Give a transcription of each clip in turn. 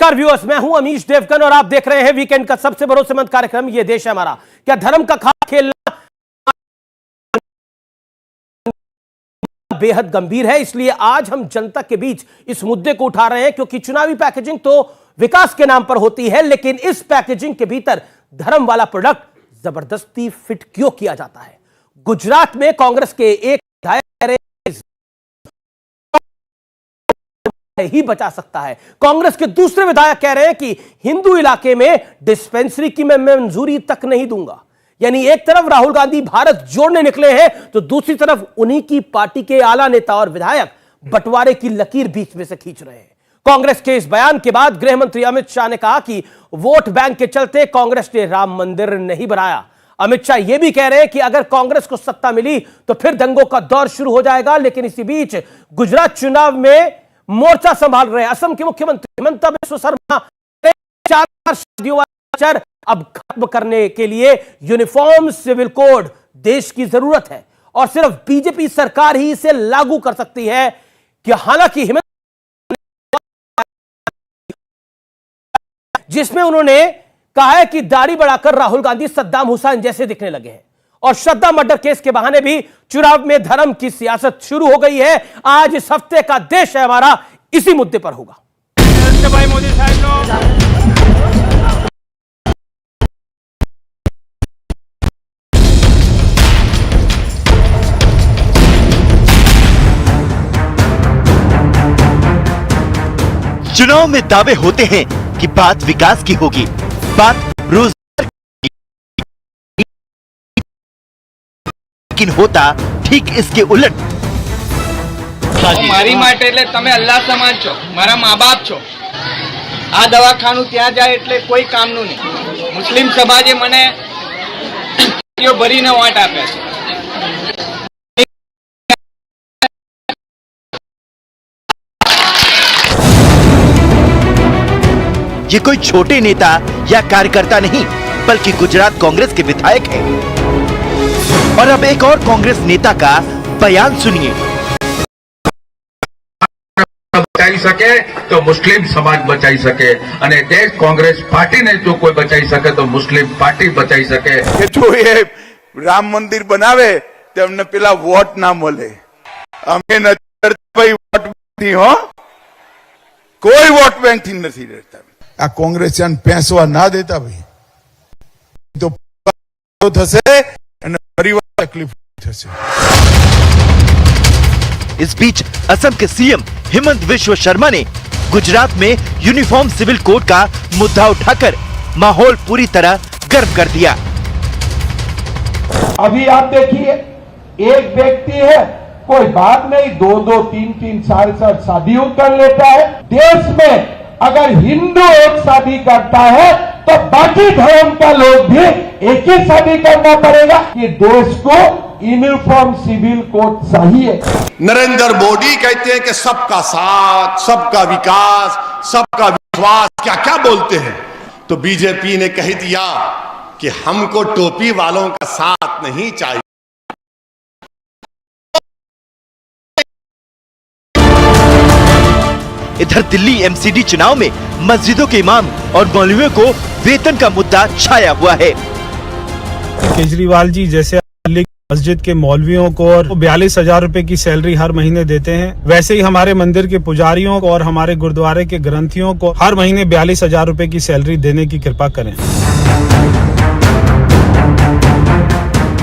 नमस्कार व्यूअर्स, मैं हूं अमीश देवगन और आप देख रहे हैं वीकेंड का सबसे भरोसेमंद कार्यक्रम ये देश है हमारा। क्या धर्म का खास खेलना बेहद गंभीर है, इसलिए आज हम जनता के बीच इस मुद्दे को उठा रहे हैं, क्योंकि चुनावी पैकेजिंग तो विकास के नाम पर होती है, लेकिन इस पैकेजिंग के भीतर धर्म वाला प्रोडक्ट जबरदस्ती फिट क्यों किया जाता है। गुजरात में कांग्रेस के एक ही बचा सकता है। कांग्रेस के दूसरे विधायक कह रहे हैं कि हिंदू इलाके में डिस्पेंसरी की मैं मंजूरी तक नहीं दूंगा। यानी एक तरफ राहुल गांधी भारत जोड़ने निकले हैं, तो दूसरी तरफ उन्हीं की पार्टी के आला नेता और विधायक बंटवारे की लकीर बीच में से खींच रहे हैं। कांग्रेस के इस बयान के बाद गृह मंत्री अमित शाह ने कहा कि वोट बैंक के चलते कांग्रेस ने राम मंदिर नहीं बनाया। अमित शाह यह भी कह रहे हैं कि अगर कांग्रेस को सत्ता मिली तो फिर दंगों का दौर शुरू हो जाएगा। लेकिन इसी बीच गुजरात चुनाव में मोर्चा संभाल रहे असम के मुख्यमंत्री हिमंत बिस्वा शर्मा 4 शादियों वाला अब खत्म करने के लिए यूनिफॉर्म सिविल कोड देश की जरूरत है और सिर्फ बीजेपी सरकार ही इसे लागू कर सकती है। कि हालांकि हिमंत जिसमें उन्होंने कहा है कि दाढ़ी बढ़ाकर राहुल गांधी सद्दाम हुसैन जैसे दिखने लगे हैं और श्रद्धा मर्डर केस के बहाने भी चुनाव में धर्म की सियासत शुरू हो गई है। आज इस हफ्ते का देश है हमारा इसी मुद्दे पर होगा। भाई मोदी साहब चुनाव में दावे होते हैं कि बात विकास की होगी, बात रोजगार की, लेकिन होता ठीक इसके उलट। મારી માટે એટલે તમે અલ્લાહ સમાન છો, મારા મા-બાપ છો। આ દવાખાનું ત્યાં જાય એટલે કોઈ કામનું નહીં। મુસ્લિમ સમાજે મને ભરીને વોટ આપે છે। ये कोई छोटे नेता या कार्यकर्ता नहीं, बल्कि गुजरात कांग्रेस के विधायक हैं। और अब एक और कांग्रेस नेता का बयान सुनिए। बचाई सके तो मुस्लिम समाज बचाई सके, अने देश कांग्रेस पार्टी ने जो कोई बचाई सके तो मुस्लिम पार्टी बचाई सके। जो ये राम मंदिर बनावे तेमने पेला वोट ना मळे, अमे नथी भाई वोट थी हो, कोई वोट बैंक थी नहीं रहता। आ कांग्रेसियन पैसा ना देता भाई तो थसे अने परिवार तकलीफ थसे। इस बीच असम के सीएम हिमंत बिस्वा शर्मा ने गुजरात में यूनिफॉर्म सिविल कोड का मुद्दा उठाकर माहौल पूरी तरह गर्म कर दिया। अभी आप देखिए, एक व्यक्ति है, कोई बात नहीं, 2-2, 3-3, 4-4 शादियों कर लेता है। देश में अगर हिंदू एक शादी करता है तो बाकी धर्म का लोग भी एक ही शादी करना पड़ेगा। कि देश को यूनिफॉर्म सिविल कोड चाहिए। नरेंद्र मोदी कहते हैं कि सबका साथ, सबका विकास, सबका विश्वास, क्या क्या बोलते हैं। तो बीजेपी ने कह दिया कि हमको टोपी वालों का साथ नहीं चाहिए। इधर दिल्ली एमसीडी चुनाव में मस्जिदों के इमाम और मौलवियों को वेतन का मुद्दा छाया हुआ है। केजरीवाल जी जैसे मस्जिद के मौलवियों को और 42,000 रुपए की सैलरी हर महीने देते हैं, वैसे ही हमारे मंदिर के पुजारियों को और हमारे गुरुद्वारे के ग्रंथियों को हर महीने 42,000 रुपए की सैलरी देने की कृपा करें।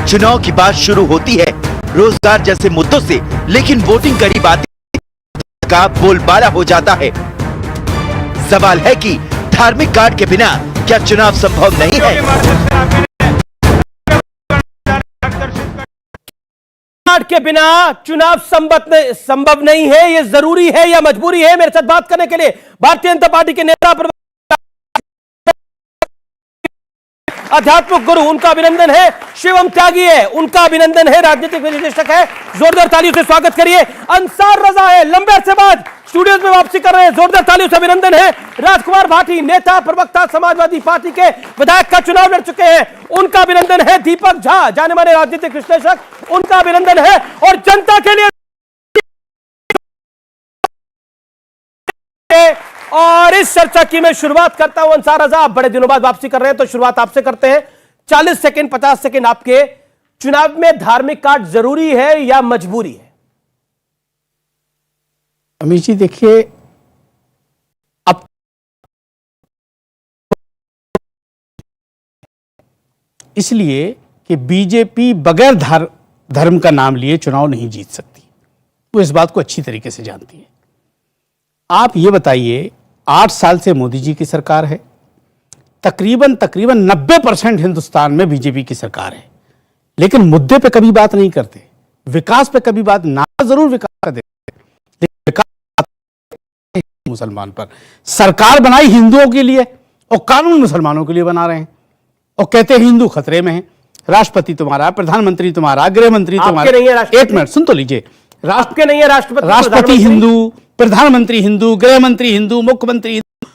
चुनाव की बात शुरू होती है रोजगार जैसे मुद्दों से, लेकिन वोटिंग करीब आती का बोलबाला हो जाता है। सवाल है कि धार्मिक कार्ड के बिना क्या चुनाव संभव नहीं है। कार्ड के बिना चुनाव संभव नहीं है, यह जरूरी है या मजबूरी है। मेरे साथ बात करने के लिए भारतीय जनता पार्टी के नेता आध्यात्मिक गुरु, उनका अभिनंदन है। शिवम त्यागी है, उनका अभिनंदन है। राजनीतिक विश्लेषक है, जोरदार तालियों से स्वागत करिए। अंसार रजा है, लंबे अरसे बाद स्टूडियोज में वापसी कर रहे हैं, जोरदार तालियों से अभिनंदन है। राजकुमार भाटी, नेता प्रवक्ता समाजवादी पार्टी के विधायक का चुनाव लड़ चुके हैं, उनका अभिनंदन है। दीपक झा, जाने माने राजनीतिक विश्लेषक, उनका अभिनंदन है। और जनता के लिए और इस चर्चा की मैं शुरुआत करता हूं अंसार रजा, आप बड़े दिनों बाद वापसी कर रहे हैं तो शुरुआत आपसे करते हैं। 40 सेकंड 50 सेकंड आपके। चुनाव में धार्मिक कार्ड जरूरी है या मजबूरी है? अमित जी देखिए, अब इसलिए कि बीजेपी बगैर धर्म का नाम लिए चुनाव नहीं जीत सकती, वो इस बात को अच्छी तरीके से जानती है। आप ये बताइए, 8 साल से मोदी जी की सरकार है, तकरीबन 90% हिंदुस्तान में बीजेपी की सरकार है, लेकिन मुद्दे पे कभी बात नहीं करते, विकास पे कभी बात ना, जरूर विकास कर देते, लेकिन विकास मुसलमान पर। सरकार बनाई हिंदुओं के लिए और कानून मुसलमानों के लिए बना रहे हैं और कहते हैं हिंदू खतरे में है। राष्ट्रपति तुम्हारा, प्रधानमंत्री तुम्हारा, गृह मंत्री तुम्हारा। एक मिनट सुन तो लीजिए, आपके नहीं है राष्ट्रपति हिंदू, प्रधानमंत्री हिंदू, गृह मंत्री हिंदू, मुख्यमंत्री हिंदू।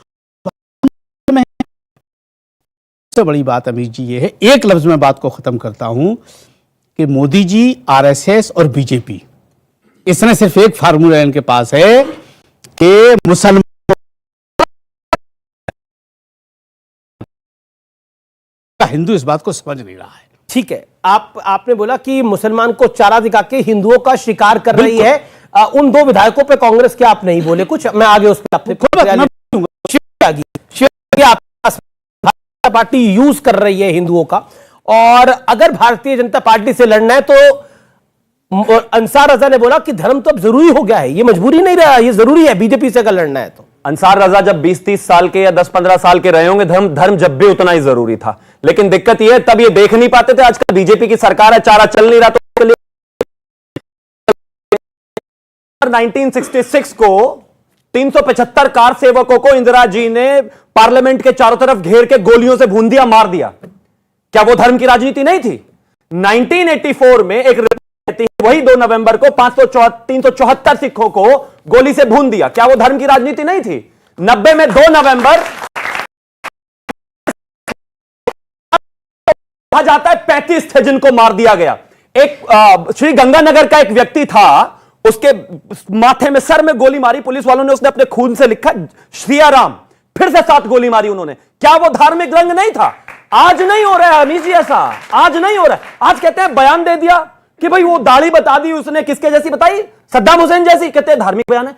सबसे बड़ी बात अमित जी ये है, एक लफ्ज में बात को खत्म करता हूं कि मोदी जी, आरएसएस और बीजेपी, इसने सिर्फ एक फार्मूला इनके पास है कि मुसलमान हिंदू इस बात को समझ नहीं रहा है। ठीक है, आपने बोला कि मुसलमान को चारा दिखा के हिंदुओं का शिकार कर रही है। उन 2 विधायकों पे कांग्रेस के आप नहीं बोले कुछ, मैं आगे उस पर आपसे पार्टी यूज कर रही है हिंदुओं का, और अगर भारतीय जनता पार्टी से लड़ना है तो अंसार रजा ने बोला कि धर्म तो अब जरूरी हो गया है, ये मजबूरी नहीं रहा, ये जरूरी है बीजेपी से अगर लड़ना है तो। अंसार रजा जब 20-30 साल के या 10-15 साल के रहे होंगे, धर्म जब भी उतना ही जरूरी था, लेकिन दिक्कत यह है तब ये देख नहीं पाते थे। आजकल बीजेपी की सरकार है, चारा चल नहीं रहा, तो 1966 को 375 कार सेवकों को इंदिरा जी ने पार्लियामेंट के चारों तरफ घेर के गोलियों से भून दिया, मार दिया। क्या वो धर्म की राजनीति नहीं थी? 1984 में एक रिपोर्ट, वही 2 नवंबर को 374 सिखों को गोली से भून दिया। क्या वो धर्म की राजनीति नहीं थी? 90 में 2 नवंबर कहा जाता है 35 थे जिनको मार दिया गया। एक श्री गंगानगर का एक व्यक्ति था, उसके माथे में, सर में गोली मारी पुलिस वालों ने, उसने अपने खून से लिखा श्रिया राम, फिर से 7 गोली मारी उन्होंने। क्या वो धार्मिक रंग नहीं था? आज नहीं हो रहा है अमीर जी ऐसा, आज नहीं हो रहा है। आज कहते हैं बयान दे दिया कि भाई वो दाढ़ी बता दी उसने, किसके जैसी बताई? सद्दाम हुसैन जैसी, कहते हैं धार्मिक बयान है।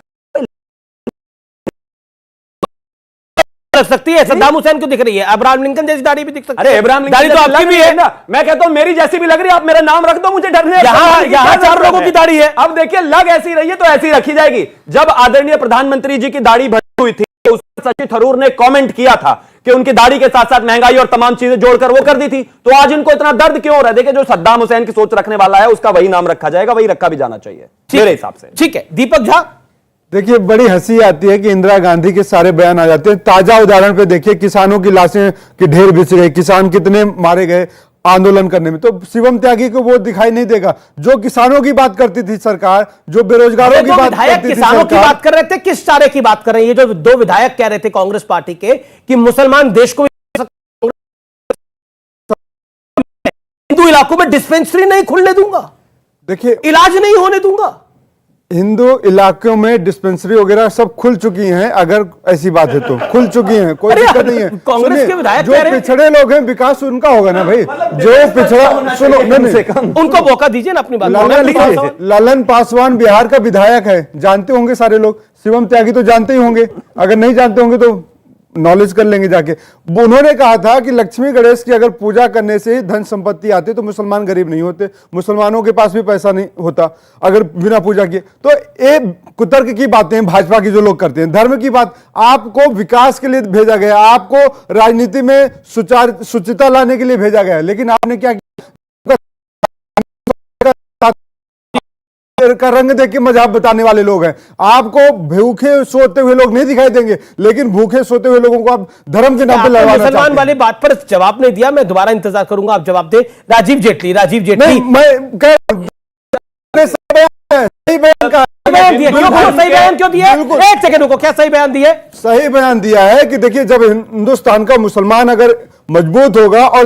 लग सकती है, सद्दाम हुसैन क्यों दिख रही है? अब्राहम लिंकन जैसी दाढ़ी भी दिख सकती है। अरे अब्राहम लिंकन दाढ़ी तो आपकी भी है ना, मैं कहता हूं मेरी जैसी भी लग रही है, आप मेरा नाम रख दो, मुझे डरने। यहां 4 लोगों की दाढ़ी है। अब देखिए, लग ऐसी रही है तो ऐसी रखी जाएगी। जब आदरणीय प्रधानमंत्री जी की दाढ़ी बढ़ी हुई थी, उस पर शशि थरूर ने कमेंट किया था कि उनकी दाढ़ी के साथ साथ महंगाई और तमाम चीजें जोड़कर वो कर दी थी, तो आज इनको इतना दर्द क्यों हो रहा है? देखिए, जो सद्दाम हुसैन की सोच रखने वाला है उसका वही नाम रखा जाएगा, वही रखा भी जाना चाहिए मेरे हिसाब से। ठीक है, दीपक झा। देखिए, बड़ी हंसी आती है कि इंदिरा गांधी के सारे बयान आ जाते हैं। ताजा उदाहरण पे देखिए, किसानों की लाशें के ढेर बिछ गए, किसान कितने मारे गए आंदोलन करने में, तो शिवम त्यागी को वो दिखाई नहीं देगा। जो किसानों की बात करती थी सरकार, जो बेरोजगारों की बात करती थी किसानों की बात कर रहे थे, किस चारे की बात कर रहे हैं? ये जो 2 विधायक कह रहे थे कांग्रेस पार्टी के कि मुसलमान देश को, हिंदू इलाकों में डिस्पेंसरी नहीं खुलने दूंगा, देखिए इलाज नहीं होने दूंगा। हिंदू इलाकों में डिस्पेंसरी वगैरह सब खुल चुकी हैं, अगर ऐसी बात है तो खुल चुकी हैं, कोई दिक्कत नहीं है। कांग्रेस के विधायक जो पिछड़े लोग हैं, विकास उनका होगा ना भाई। जो पिछड़ा, सुनो नहीं, उनको मौका दीजिए ना अपनी बात। ललन पासवान बिहार का विधायक है, जानते होंगे सारे लोग। शिवम त्यागी तो जानते ही होंगे, अगर नहीं जानते होंगे तो नॉलेज कर लेंगे जाके। उन्होंने कहा था कि लक्ष्मी गणेश की अगर पूजा करने से धन संपत्ति आती तो मुसलमान गरीब नहीं होते, मुसलमानों के पास भी पैसा नहीं होता अगर बिना पूजा किए। तो ये कुतर्क की बातें भाजपा की जो लोग करते हैं। धर्म की बात, आपको विकास के लिए भेजा गया, आपको राजनीति में सुचिता लाने के लिए भेजा गया, लेकिन आपने क्या किया? का रंग देख के मजाक बताने वाले लोग हैं। आपको भूखे सोते हुए लोग नहीं दिखाई देंगे, लेकिन भूखे सोते हुए लोगों को आप धर्म के नाम पे लड़वाना चाहते हैं। मुसलमान वाली बात पर जवाब नहीं दिया, मैं दोबारा इंतजार करूंगा आप जवाब दे। राजीव जेटली मैं सही बयान क्यों दिया? एक सेकंड रुको, क्या सही बयान दिया? सही बयान दिया है कि देखिए, जब हिंदुस्तान का मुसलमान अगर मजबूत होगा और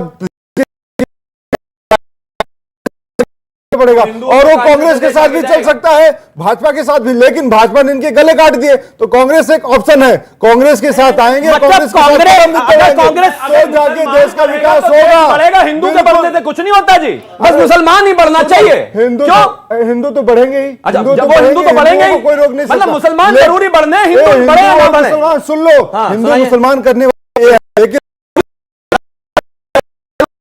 पड़ेगा। और वो कांग्रेस के साथ भी चल सकता है, भाजपा के साथ भी, लेकिन भाजपा ने इनके गले काट दिए तो कांग्रेस एक ऑप्शन है, कांग्रेस के साथ आएंगे, कांग्रेस तो जाके देश का विकास होगा। बढ़ेगा, हिंदू के बढ़ने से कुछ नहीं होता जी, बस मुसलमान ही बढ़ना चाहिए। हिंदू तो बढ़ेंगे ही, हिंदू तो बढ़ेंगे ही, कोई रोक नहीं सकता। मतलब मुसलमान जरूरी बढ़ने, हिंदू बढ़े या ना बढ़े। मुसलमान सुन लो, हिंदू मुसलमान करने वाले हैं, लेकिन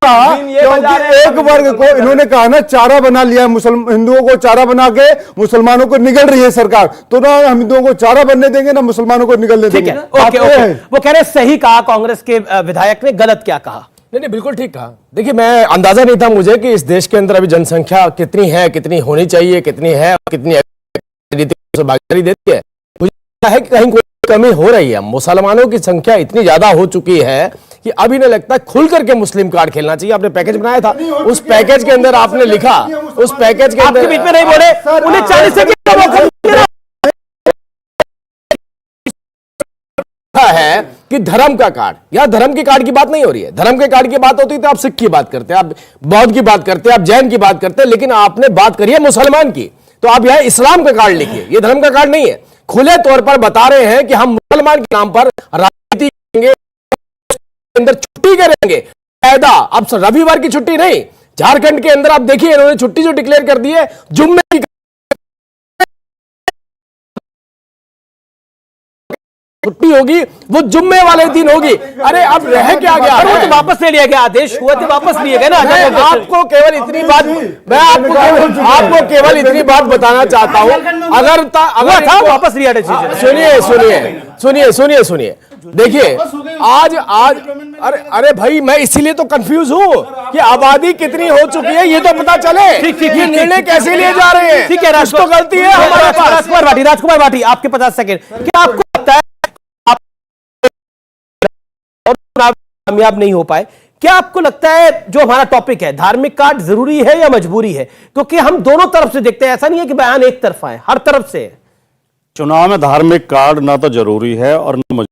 क्योंकि एक वर्ग को इन्होंने कहा ना चारा बना लिया, हिंदुओं को चारा बना के मुसलमानों को निगल रही है सरकार, तो ना हम हिंदुओं को चारा बनने देंगे ना मुसलमानों को निगलने देंगे। ओके, वो कह रहे सही कहा कांग्रेस के विधायक ने, गलत क्या कहा? नहीं, बिल्कुल ठीक कहा। देखिए, मैं अंदाजा नहीं था मुझे कि इस देश के अंदर अभी जनसंख्या कितनी है, कितनी होनी चाहिए, कितनी है और कितनी भागीदारी देती है। मुझे लगता है कि कहीं कोई कमी हो रही है। मुसलमानों की संख्या इतनी ज्यादा हो चुकी है कि अभी नहीं लगता खुल करके मुस्लिम कार्ड खेलना चाहिए। आपने पैकेज बनाया था, उस पैकेज के अंदर आपने लिखा, उस पैकेज के अंदर आपके बीच में नहीं बोले, उन्हें 40 सेकंड का मौका है कि धर्म का कार्ड, यहां धर्म के कार्ड की बात नहीं हो रही है। धर्म के कार्ड की बात होती तो आप सिख की बात करते, आप बौद्ध की बात करते, आप जैन की बात करते, लेकिन आपने बात करी है मुसलमान की, तो आप यहां इस्लाम का कार्ड लिखिए। ये धर्म का कार्ड नहीं है। खुले तौर पर बता रहे हैं कि हम मुसलमान के नाम पर राजनीति करेंगे, अंदर छुट्टी करेंगे कायदा। अब रविवार की छुट्टी नहीं, झारखंड के अंदर आप देखिए इन्होंने छुट्टी जो डिक्लेयर कर दी है, जुम्मे की छुट्टी होगी, वो जुम्मे वाले दिन होगी। अरे अब रह क्या गया? वो तो वापस ले लिया गया, आदेश हुए थे वापस लिए गए ना। आपको केवल इतनी बात, मैं आपको केवल इतनी बात बताना चाहता हूं, अगर था वापस लिया डिसीजन। सुनिए, देखिए आज अरे भाई, मैं इसीलिए तो कंफ्यूज हूं कि आबादी कितनी हो चुकी है ये तो पता चले। ये निर्णय कैसे लिए जा रहे हैं? ठीक है, कुछ तो गलती है हमारे पास। राजकुमार भाटी आपके 50 सेकंड, क्या आपको लगता है कामयाब नहीं हो पाए? क्या आपको लगता है जो हमारा टॉपिक है, धार्मिक कार्ड जरूरी है या मजबूरी है? क्योंकि हम दोनों तरफ से देखते हैं, ऐसा नहीं है कि बयान एक तरफा है, हर तरफ से है। चुनाव में धार्मिक कार्ड ना तो जरूरी है और न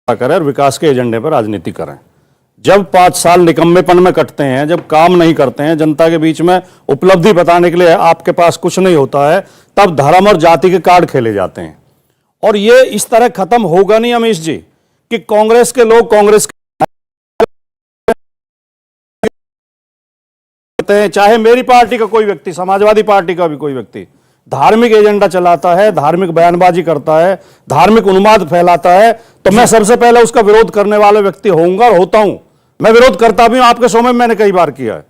करें और विकास के एजेंडे पर राजनीति करें। जब 5 साल निकम्मेपन में कटते हैं, जब काम नहीं करते हैं, जनता के बीच में उपलब्धि बताने के लिए आपके पास कुछ नहीं होता है, तब धर्म और जाति के कार्ड खेले जाते हैं। और ये इस तरह खत्म होगा नहीं अमीश जी, कि कांग्रेस के लोग कांग्रेस हैं, चाहे मेरी पार्टी का कोई व्यक्ति, समाजवादी पार्टी का भी कोई व्यक्ति धार्मिक एजेंडा चलाता है, धार्मिक बयानबाजी करता है, धार्मिक उन्माद फैलाता है, तो मैं सबसे पहले उसका विरोध करने वाला व्यक्ति होऊंगा और होता हूं। मैं विरोध करता भी हूं, आपके शो में मैंने कई बार किया है।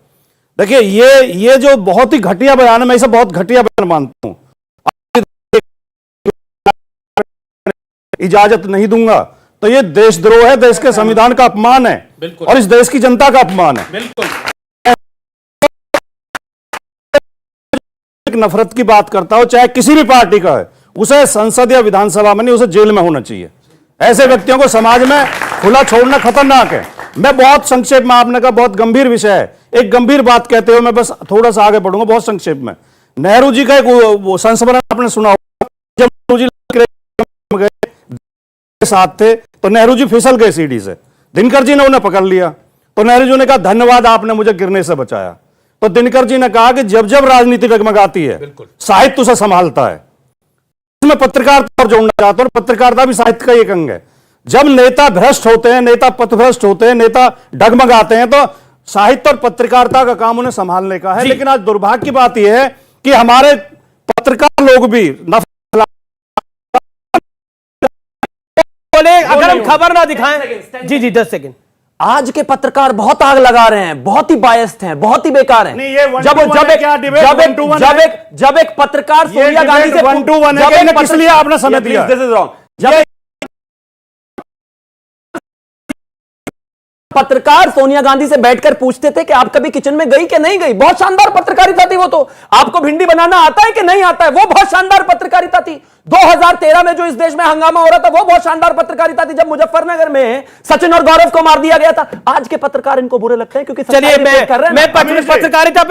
देखिए, ये जो बहुत ही घटिया बयान है, मैं इसे बहुत घटिया बयान मानता हूं। इजाजत नहीं दूंगा तो ये देशद्रोह है, देश के संविधान का अपमान है और इस देश की जनता का अपमान है। बिल्कुल नफरत की बात करता हो, चाहे किसी भी पार्टी का है, उसे संसद या विधानसभा में नहीं, उसे जेल में होना चाहिए। ऐसे व्यक्तियों को समाज में खुला छोड़ना खतरनाक है। मैं बहुत संक्षेप में, आपने कहा बहुत गंभीर विषय है, एक गंभीर बात कहते हुए मैं बस थोड़ा सा आगे बढ़ूंगा बहुत संक्षेप में। नेहरू जी का एक वो संस्मरण आपने सुना होगा, जब नेहरू जी गए साथ थे तो नेहरू जी फिसल गए सीढ़ी से, दिनकर जी ने उन्हें पकड़ लिया, तो नेहरू जी ने कहा धन्यवाद आपने मुझे गिरने से बचाया। तो दिनकर जी ने कहा कि जब जब राजनीति डगमगाती है, साहित्य उसे संभालता है। इसमें पत्रकारिता और जोड़ना चाहता हूं, पत्रकारिता भी साहित्य का एक अंग है। जब नेता भ्रष्ट होते हैं, नेता पथभ्रष्ट होते हैं, नेता डगमगाते हैं, तो साहित्य और पत्रकारिता का काम उन्हें संभालने का है। लेकिन आज दुर्भाग्य की बात यह है कि हमारे पत्रकार लोग भी अगर हम खबर ना दिखाएं, जी 10 सेकंड। आज के पत्रकार बहुत आग लगा रहे हैं, बहुत ही बायस्ड हैं, बहुत ही बेकार हैं। जब एक पत्रकार सोनिया गांधी से 1 to 1 है, किस लिए आपने समय दिया? This is wrong. जब पत्रकार सोनिया गांधी से बैठकर पूछते थे कि आप कभी किचन में गई कि नहीं गई, बहुत शानदार पत्रकारिता थी वो। तो आपको भिंडी बनाना आता है कि नहीं आता है, वो बहुत शानदार पत्रकारिता थी। 2013 में जो इस देश में हंगामा हो रहा था, वो बहुत शानदार पत्रकारिता थी, जब मुजफ्फरनगर में सचिन और गौरव को मार दिया गया था। आज के पत्रकार इनको बुरे लगते हैं क्योंकि चलिए मैं पत्रकारिता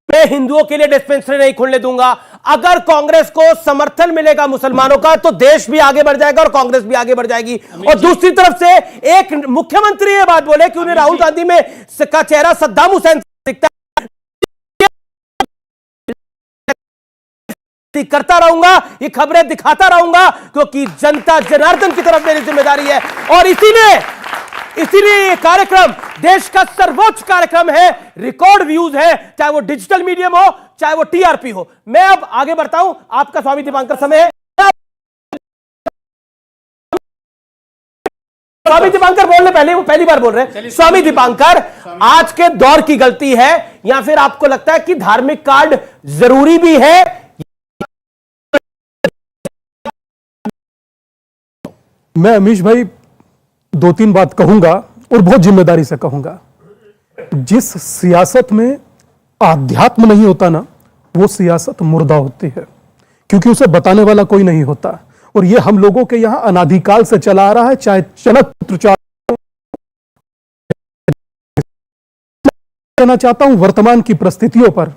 पे मैं हिंदुओं के लिए डिस्पेंसरी नहीं खुलने दूंगा। अगर कांग्रेस को समर्थन मिलेगा मुसलमानों का तो देश भी आगे बढ़ जाएगा और कांग्रेस भी आगे बढ़ जाएगी। और दूसरी तरफ से एक मुख्यमंत्री ये बात बोले कि उन्हें राहुल गांधी में का चेहरा सद्दाम हुसैन दिखता है, करता रहूंगा, ये खबरें दिखाता रहूंगा, क्योंकि जनता जनार्दन की तरफ मेरी जिम्मेदारी है। और इसीलिए ये कार्यक्रम देश का सर्वोच्च कार्यक्रम है, रिकॉर्ड व्यूज है, चाहे वो डिजिटल मीडियम हो, चाहे वो टीआरपी हो। मैं अब आगे बढ़ता हूं, आपका स्वामी दीपांकर समय है। स्वामी दीपांकर बोलने पहले, वो पहली बार बोल रहे हैं। स्वामी दीपांकर, आज के दौर की गलती है या फिर आपको लगता है कि धार्मिक कार्ड जरूरी भी है? मैं अमीश भाई 2-3 बात कहूंगा और बहुत जिम्मेदारी से कहूंगा। जिस सियासत में आध्यात्म नहीं होता ना, वो सियासत मुर्दा होती है, क्योंकि उसे बताने वाला कोई नहीं होता। और ये हम लोगों के यहां अनादिकाल से चला आ रहा है, चाहे जनक पुत्र। कहना चाहता हूं वर्तमान की परिस्थितियों पर,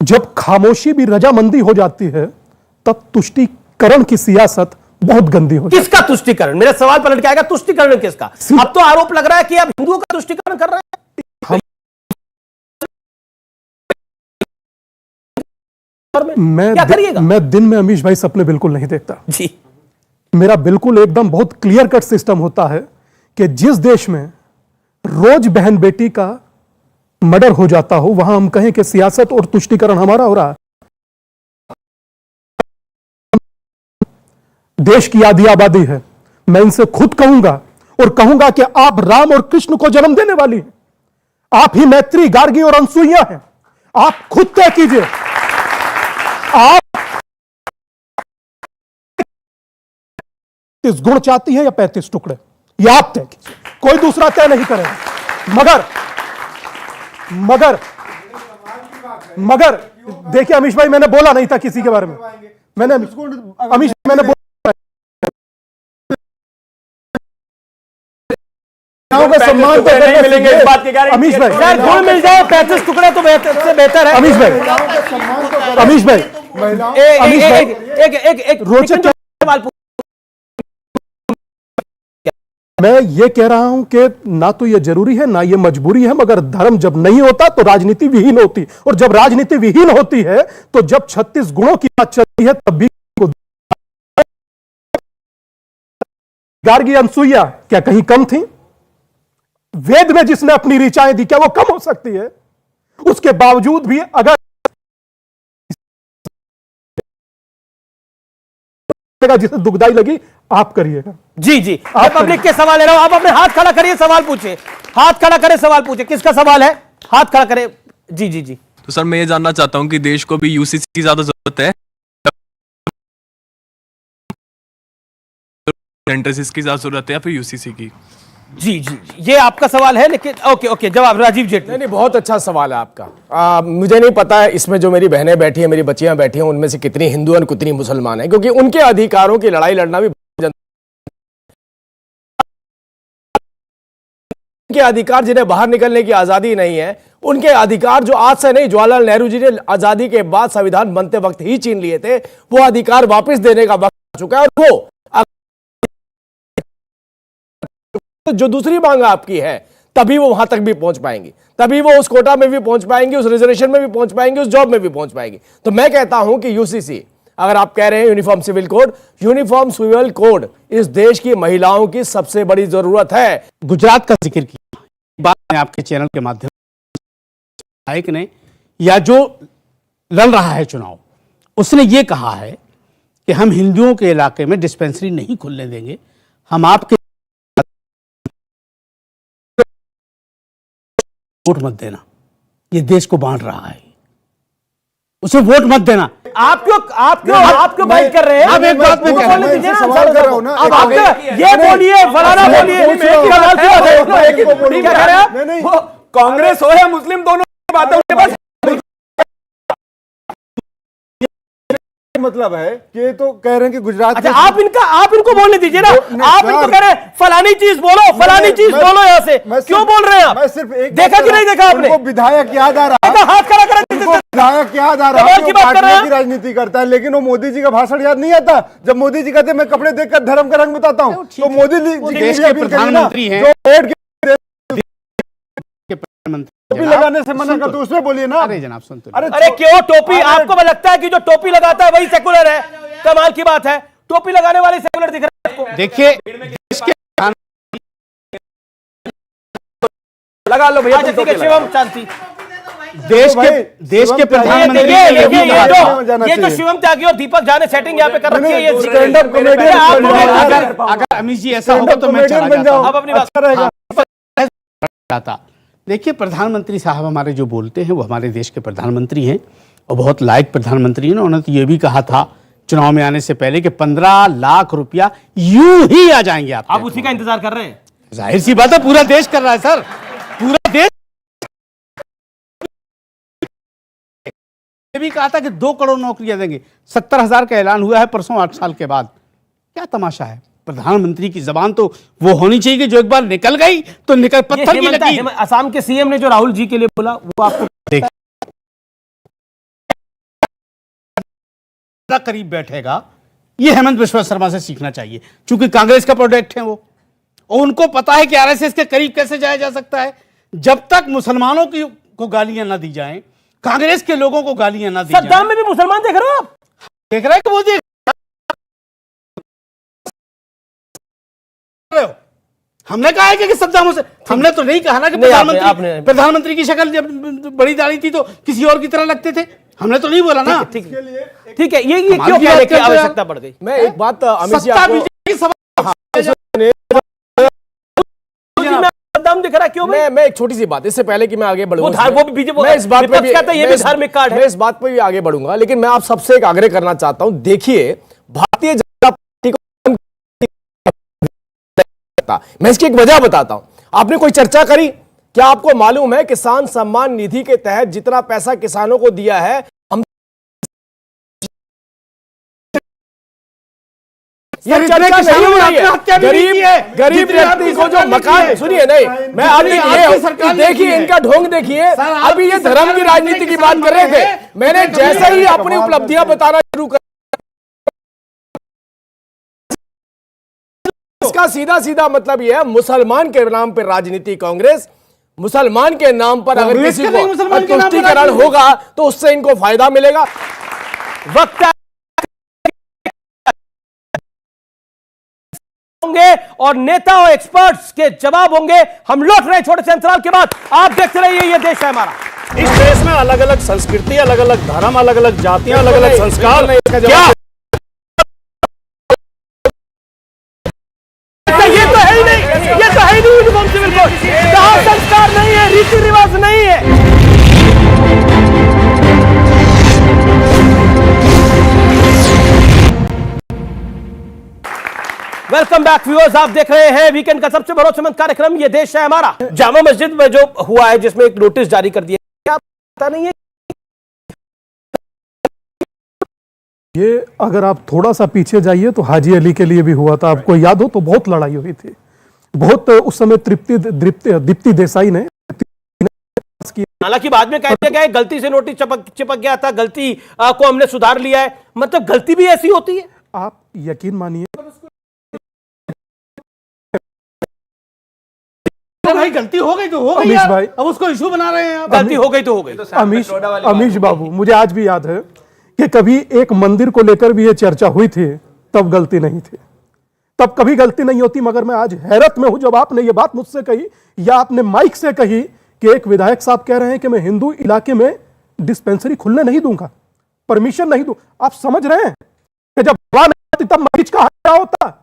जब खामोशी भी रजामंदी हो जाती है, तब तुष्टीकरण की सियासत बहुत गंदी हो। किसका तुष्टीकरण? मेरा सवाल पलट के आएगा, तुष्टीकरण किसका? अब तो आरोप लग रहा है कि आप हिंदुओं का तुष्टीकरण कर रहे हैं। मैं दिन में अमीश भाई सपने बिल्कुल नहीं देखता जी। मेरा बिल्कुल एकदम बहुत क्लियर कट सिस्टम होता है कि जिस देश में रोज बहन बेटी का मर्डर हो जाता हो, वहां हम कहें कि सियासत और तुष्टीकरण हमारा हो रहा है। देश की आधी आबादी है, मैं इनसे खुद कहूंगा और कहूंगा कि आप राम और कृष्ण को जन्म देने वाली हैं। आप ही मैत्री, गार्गी और अनसुईया हैं। आप खुद तय कीजिए, आप 30 गुण चाहती है या 35 टुकड़े, ये आप तय कीजिए, कोई दूसरा तय नहीं करेगा। मगर देखिए अमीश भाई, मैंने बोला नहीं था किसी के बारे में। अमीश मैंने सम्मान तो नहीं मिलेंगे इस बात की गारंटी। अमीश भाई, यार गुण मिल जाए, 35 टुकड़े तो बेहतर है। अमीश भाई, एक रोचक सवाल मैं ये कह रहा हूं कि ना तो ये जरूरी है ना ये मजबूरी है, मगर धर्म जब नहीं होता तो राजनीति विहीन होती, और जब राजनीति विहीन होती है तो जब 36 गुणों की बात चलती है तब भी गार्गी अनसुईया क्या कहीं कम थी? वेद में जिसने अपनी ऋचाएं दी, क्या वो कम हो सकती है? उसके बावजूद भी अगर जिसे दुखदाई लगी, आप करिएगा। जी आप पब्लिक के सवाल ले रहा हूं, आप अपने हाथ खड़ा करिए, सवाल पूछे, हाथ खड़ा करे, सवाल पूछे। किसका सवाल है? हाथ खड़ा करे। जी। तो सर मैं ये जानना चाहता हूं कि देश को भी यूसीसी की ज्यादा जरूरत है, एंट्रेंसेस की ज्यादा जरूरत है या फिर यूसीसी की? जी ये आपका सवाल है, लेकिन ओके जवाब राजीव जेटली। नहीं, बहुत अच्छा सवाल है आपका। मुझे नहीं पता है इसमें जो मेरी बहनें बैठी हैं, मेरी बच्चियां बैठी हैं, उनमें से कितनी हिंदू और कितनी मुसलमान हैं, क्योंकि उनके अधिकारों की लड़ाई लड़ना भी उनके अधिकार, जिन्हें बाहर निकलने की आजादी नहीं है, उनके अधिकार जो आज से नहीं, जवाहरलाल नेहरू जी ने आजादी के बाद संविधान बनते वक्त ही छीन लिए थे, वो अधिकार वापस देने का वक्त आ चुका है। और वो जो दूसरी मांग आपकी है, तभी वो वहां तक भी पहुंच पाएंगी, तभी वो उस कोटा में भी पहुंच पाएंगे, उस रिजर्वेशन में भी पहुंच पाएंगे, उस जॉब में भी पहुंच पाएंगे। तो मैं कहता हूं कि यूसीसी, अगर आप कह रहे हैं यूनिफॉर्म सिविल कोड इस देश की महिलाओं की सबसे बड़ी जरूरत है। गुजरात का जिक्र किया, बात मैं आपके चैनल के माध्यम से, एक ने या जो लड़ रहा है चुनाव, उसने ये कहा है कि हम हिंदुओं के इलाके में डिस्पेंसरी नहीं खुलने देंगे, हम आपके वोट मत देना, ये देश को बांट रहा है, उसे वोट मत देना। आप क्यों बाइट कर रहे हैं? आप एक बात में सवाल कर रहा हूं ना, अब आप ये बोलिए, फलाना बोलिए, कांग्रेस हो या मुस्लिम, दोनों बातें मतलब है कि ये तो कह रहे हैं कि गुजरात अच्छा, आप इनको बोलने दीजिए ना। आप इनको कह रहे हैं फलानी चीज बोलो, फलानी चीज बोलो, यहाँ से क्यों बोल रहे हैं आप? मैं सिर्फ एक देखा कि नहीं देखा आपने? विधायक याद आ रहा, हाथ खड़ा कर विधायक याद आ रहा है कि पार्टी की राजनीति करता है, लेकिन वो मोदी जी का भाषण याद नहीं आता। जब मोदी जी कहते मैं कपड़े देखकर धर्म का रंग बताता हूँ, तो मोदी जी देश के प्रधानमंत्री हैं, टोपी लगाने से मना कर, तो उसमें बोलिए ना। अरे जनाब सुन तो, अरे क्यों टोपी? आपको लगता है कि जो टोपी लगाता है वही सेकुलर है? कमाल की बात है, टोपी लगाने वाले सेकुलर दिख रहे हैं। देखिए देश के लगा लो भैया, ठीक है, शिवम शांति। देश के प्रधानमंत्री ये जो शिवम त्यागी और दीपक झा ने सेटिंग यहाँ पे कर रखी है, ये स्टैंड अप कॉमेडियन। अगर अमित जी ऐसा होगा तो मैं चला जाता हूं। अब अपनी बात जाता। देखिए प्रधानमंत्री साहब हमारे जो बोलते हैं वो हमारे देश के प्रधानमंत्री हैं और बहुत लायक प्रधानमंत्री हैं। उन्होंने तो ये भी कहा था चुनाव में आने से पहले कि 15 लाख रुपया यूं ही आ जाएंगे आप उसी का इंतजार कर रहे हैं। जाहिर सी बात है, पूरा देश कर रहा है सर, पूरा देश। ये भी कहा था कि 2 करोड़ नौकरियां देंगे, 70,000 का ऐलान हुआ है परसों 8 साल के बाद। क्या तमाशा है? प्रधानमंत्री की जबान तो वो होनी चाहिए कि जो एक बार निकल गई तो निकल पत्थर की लगी। असम के सीएम ने जो राहुल जी के लिए बोला वो आपको करीब बैठेगा, ये हेमंत बिश्वा शर्मा से सीखना चाहिए, क्योंकि कांग्रेस का प्रोडक्ट है वो, और उनको पता है कि आरएसएस के करीब कैसे जाया जा सकता है। जब तक मुसलमानों की को गालियां ना दी जाएं, कांग्रेस के लोगों को गालियां ना दी जाएं। सद्दाम में भी मुसलमान देख रहे हो आप? देख रहे हैं कि वो देख रहे हो। हमने कहा है कि सद्दाम से, हमने तो नहीं कहा ना कि प्रधानमंत्री की शक्ल जब बड़ी दाढ़ी थी तो किसी और की तरह लगते थे, हमने तो नहीं बोला ना। ठीक है, ये क्यों कहने की आवश्यकता पड़ गई? मैं एक बात अमित जी सद्दाम दिख रहा है क्यों? मैं एक छोटी सी बात, इससे पहले कि मैं आगे बढ़ूंगा, वो भी बीजेपी, मैं इस बात पे भी कहता है ये भी धार्मिक कार्ड है। मैं इस बात पे भी आगे बढ़ूंगा, लेकिन मैं आप सबसे एक आग्रह करना चाहता हूं। देखिए भारतीय जनता पार्टी को, मैं इसकी एक वजह बताता हूं। आपने कोई चर्चा करी? क्या आपको मालूम है किसान सम्मान निधि के तहत जितना पैसा किसानों को दिया है, हम ये चर्चा नहीं हो रही है। गरीब व्यक्ति को जो मकान, सुनिए नहीं, मैं आप देखिए इनका ढोंग देखिए। अभी ये धर्म की राजनीति की बात कर रहे थे, मैंने जैसे ही अपनी उपलब्धियां बताना शुरू कर, इसका सीधा सीधा मतलब यह है मुसलमान के नाम पर राजनीति। कांग्रेस मुसलमान के नाम पर अगर किसी को तुष्टीकरण होगा तो उससे इनको फायदा मिलेगा। वक्त होंगे और नेता और एक्सपर्ट्स के जवाब होंगे। हम लौट रहे हैं छोटे से अंतराल के बाद। आप देखते रहिए, ये देश है हमारा। इस देश में अलग अलग संस्कृति, अलग अलग धर्म, अलग अलग जातियां, अलग अलग संस्कार, क्या ये तो है ही नहीं, ये तो है ही नहीं यूनिफॉर्म सिविल कोड। कहां संस्कार नहीं है, रीति रिवाज नहीं है। वेलकम बैक व्यूअर्स, आप देख रहे हैं वीकेंड का सबसे भरोसेमंद कार्यक्रम ये देश है हमारा। जामा मस्जिद में जो हुआ है, जिसमें एक नोटिस जारी कर दिया, क्या पता नहीं है ये? अगर आप थोड़ा सा पीछे जाइए तो हाजी अली के लिए भी हुआ था, आपको याद हो तो बहुत लड़ाई हुई थी, बहुत उस समय दीप्ति देसाई ने, हालांकि बाद में कह दिया गया गलती से नोटिस चिपक गया था, गलती को हमने सुधार लिया है। मतलब गलती भी ऐसी होती है? आप यकीन मानिए भाई, गलती हो गई तो हो गई अमीश भाई, अब उसको इशू बना रहे हैं आप। गलती हो गई तो हो गई। अमीश बाबू, मुझे आज भी याद है कि कभी एक मंदिर को लेकर भी ये चर्चा हुई थी, तब गलती नहीं थी, तब कभी गलती नहीं होती। मगर मैं आज हैरत में हूं जब आपने ये बात मुझसे कही या आपने माइक से कही कि एक विधायक साहब कह रहे हैं कि मैं हिंदू इलाके में डिस्पेंसरी खुलने नहीं दूंगा, परमिशन नहीं दूं। आप समझ रहे हैं कि जब तब मरीज का क्या होता?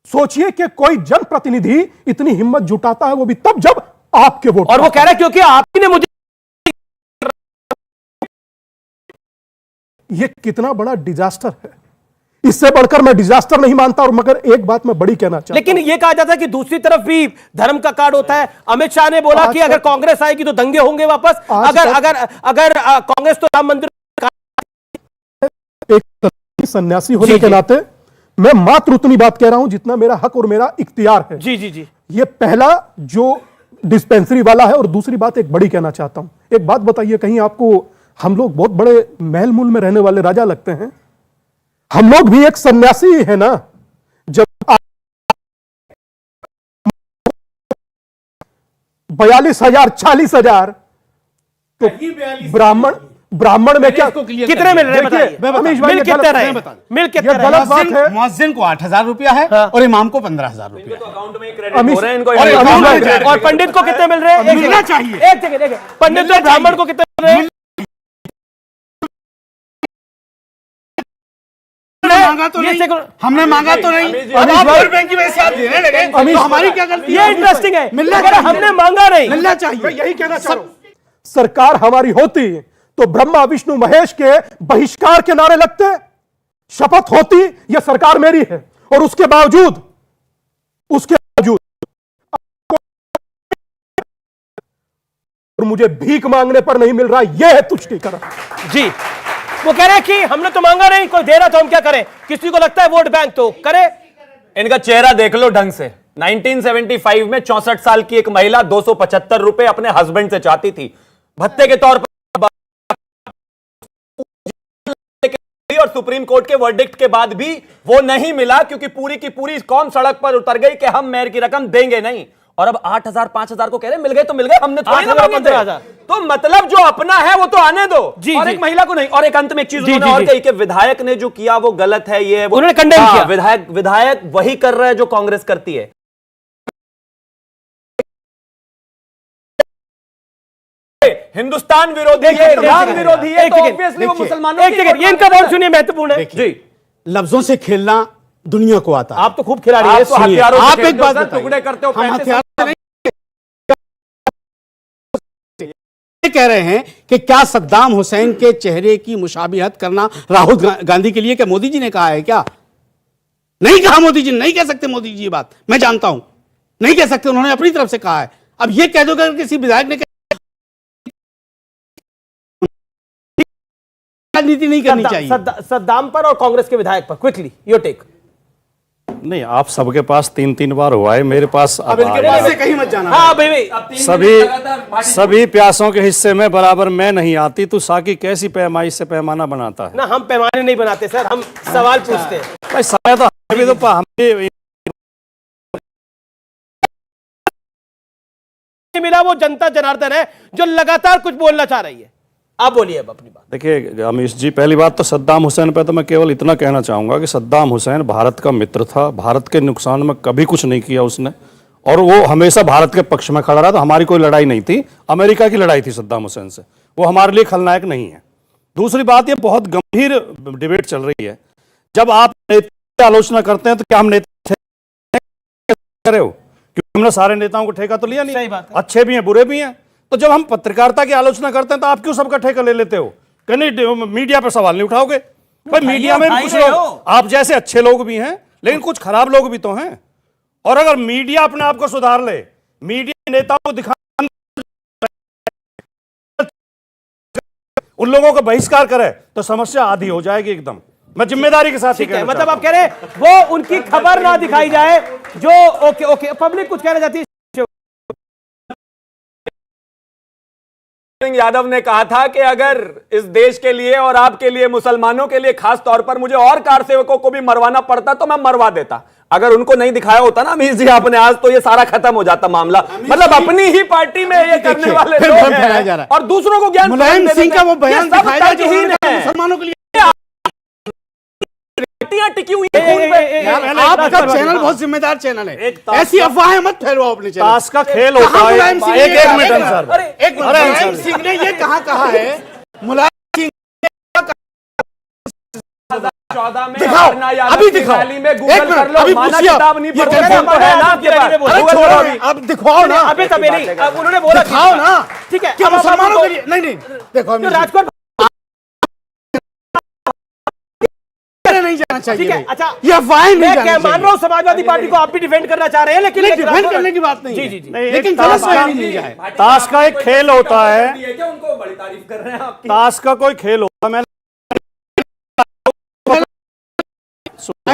सोचिए कि कोई जनप्रतिनिधि इतनी हिम्मत जुटाता है, वो भी तब जब आपके वोट, और वो कह रहा है क्योंकि आप ही ने मुझे। ये कितना बड़ा डिजास्टर है, इससे बढ़कर मैं डिजास्टर नहीं मानता। और मगर एक बात मैं बड़ी कहना चाहता हूं, लेकिन ये कहा जाता है कि दूसरी तरफ भी धर्म का कार्ड होता है। अमित शाह ने बोला कि अगर कांग्रेस आएगी तो दंगे होंगे वापस। अगर कांग्रेस तो राम मंदिर एक सन्यासी होने के नाते मैं मात्र उतनी बात कह रहा हूं जितना मेरा हक और मेरा इख्तियार है। जी जी जी। ये पहला जो डिस्पेंसरी वाला है, और दूसरी बात एक बड़ी कहना चाहता हूं। एक बात बताइए, कहीं आपको, हम लोग बहुत बड़े महल मूल में रहने वाले राजा लगते हैं, हम लोग भी एक सन्यासी है ना। जब 42,000 40,000 तो ब्राह्मण में क्या कितने मिल रहे हैं? अमीश भाई, मिल कितने रहे? मिल कितने रहे? गलत बात है। मुअज्जिन को 8,000 रुपया है और इमाम को 15,000 रुपया और पंडित को कितने मिल रहे हैं? मिलना चाहिए। एक सेकंड, पंडित और ब्राह्मण को कितने मिल रहे हैं? हमने मांगा तो नहीं। बैंक की वजह से आप देने लगे, तो हमारी क्या गलती? ये इंटरेस्टिंग है। मिलना, हमने मांगा नहीं, मिलना चाहिए। यही कहना चाह रहा हूं। सरकार हमारी होती तो ब्रह्मा विष्णु महेश के बहिष्कार के नारे लगते, शपथ होती यह सरकार मेरी है, और उसके बावजूद और मुझे भीख मांगने पर नहीं मिल रहा, यह है तुष्टीकरण। जी, वो कह रहे हैं कि हमने तो मांगा नहीं, कोई दे रहा तो हम क्या करें? किसी को लगता है वोट बैंक तो करे। इनका चेहरा देख लो ढंग से। 1975 में 64 साल की एक महिला 275 रुपए अपने हस्बैंड से चाहती थी भत्ते के तौर पर, और सुप्रीम कोर्ट के वर्डिक्ट के बाद भी वो नहीं मिला, क्योंकि पूरी की पूरी कौम सड़क पर उतर गई कि हम मेयर की रकम देंगे नहीं। और अब 8,000 5,000 को कह रहे मिल गए तो मिल गए, हमने थोड़ी ना मांगे थे। तो मतलब जो अपना है वो तो आने दो, और एक महिला को नहीं। और एक अंत में एक चीज उन्होंने और कही कि विधायक ने जो किया वो गलत है, ये उन्होंने कंडेम किया। विधायक वही कर रहा है जो कांग्रेस करती है। हिंदुस्तान विरोधी है, राम विरोधी है, तो ऑब्वियसली वो मुसलमानों एक सेकंड, ये इनका बहुत सुनिए, महत्वपूर्ण है जी। लफ्जों से खेलना दुनिया को आता है। आप तो खूब खिलाड़ी हैं। आप एक बात बताइए, टुकड़े करते हो, हम हथियार नहीं कह रहे हैं कि क्या सद्दाम हुसैन के चेहरे की मुशाबिहत करना राहुल गांधी के लिए क्या मोदी जी ने कहा है? क्या नहीं कहा? मोदी जी नहीं कह सकते। मोदी जी ये बात मैं जानता हूं, नहीं कह सकते, उन्होंने अपनी तरफ से कहा है। अब ये कह दो कि किसी विधायक ने राजनीति नहीं करनी चाहिए सद्दाम पर और कांग्रेस के विधायक पर। Quickly your take. नहीं, आप सबके पास 3-3 बार हुआ है, मेरे पास अब इनके पास से कहीं मत जाना। हाँ भाई, सभी प्यासों के हिस्से में बराबर मैं नहीं आती। तू साकी कैसी पैमाइश से पैमाना बनाता है? ना, हम पैमाने नहीं बनाते सर, हम सवाल पूछते हैं भाई। साया तो हमें भी तो हमें मिला, वो जनता जनार्दन है जो लगातार कुछ बोलना चाह रही है। आप बोलिए अब अपनी बात। देखिए अमीश जी, पहली बात तो सद्दाम हुसैन पे तो मैं केवल इतना कहना चाहूंगा कि सद्दाम हुसैन भारत का मित्र था, भारत के नुकसान में कभी कुछ नहीं किया उसने, और वो हमेशा भारत के पक्ष में खड़ा रहा। तो हमारी कोई लड़ाई नहीं थी, अमेरिका की लड़ाई थी सद्दाम हुसैन से। वो हमारे लिए खलनायक नहीं है। दूसरी बात, ये बहुत गंभीर डिबेट चल रही है। जब आप नेता की आलोचना करते हैं तो क्या हम नेता रहे हो? क्योंकि हमने सारे नेताओं को ठेका तो लिया नहीं, अच्छे भी हैं बुरे भी हैं। तो जब हम पत्रकारिता की आलोचना करते हैं तो आप क्यों सबका ठेका ले लेते हो? नहीं, मीडिया पर सवाल नहीं उठाओगे भाई? मीडिया में भी कुछ लोग आप जैसे अच्छे लोग भी हैं, लेकिन कुछ खराब लोग भी तो हैं। और अगर मीडिया अपने आप को सुधार ले, मीडिया नेताओं को दिखा, उन लोगों का बहिष्कार करे, तो समस्या आधी हो जाएगी एकदम। मैं जिम्मेदारी के साथ ही कहना मतलब आप कह रहे हैं वो उनकी खबर ना दिखाई जाए जो ओके पब्लिक कुछ कहना चाहती है। यादव ने कहा था कि अगर इस देश के लिए और आपके लिए, मुसलमानों के लिए खास तौर पर मुझे और कार सेवकों को भी मरवाना पड़ता तो मैं मरवा देता। अगर उनको नहीं दिखाया होता ना अमीश जी आपने आज, तो ये सारा खत्म हो जाता मामला। मतलब अपनी ही पार्टी में ये करने वाले लोग हैं और दूसरों को ज्ञान। मुलायम सिंह का वो बयान दिखाया जो मुसलमानों के लिए टिकी हुई है। आपका चैनल बहुत जिम्मेदार चैनल है, ऐसी अफवाहें मत फैलवाओ अपने चैनल। ताश का खेल होता है। एक मिनट सर, मुलायम सिंह ने ये कहा है, मुलायम सिंह 14 में दिखाओ, अभी दिखाओ, में गूगल कर लो, अभी माना किताब नहीं पढ़ है ना आपके पास, अब दिखाओ ना। अभी तभी नहीं, अब उन्होंने बोला दिखाओ ना। ठीक है, क्या मुसलमानों के लिए? नहीं देखो, राजकोट नहीं जाना चाहिए। ठीक है, अच्छा ये अफवाहें नहीं जानी चाहिए। मान रहा हूं समाजवादी पार्टी को आप भी डिफेंड करना चाह रहे हैं, लेकिन डिफेंड करने की बात नहीं है। जी लेकिन गलत फहमी नहीं जाए। ताश का एक खेल होता है, उनको बड़ी तारीफ कर रहे हैं आपकी। ताश का कोई खेल होता है।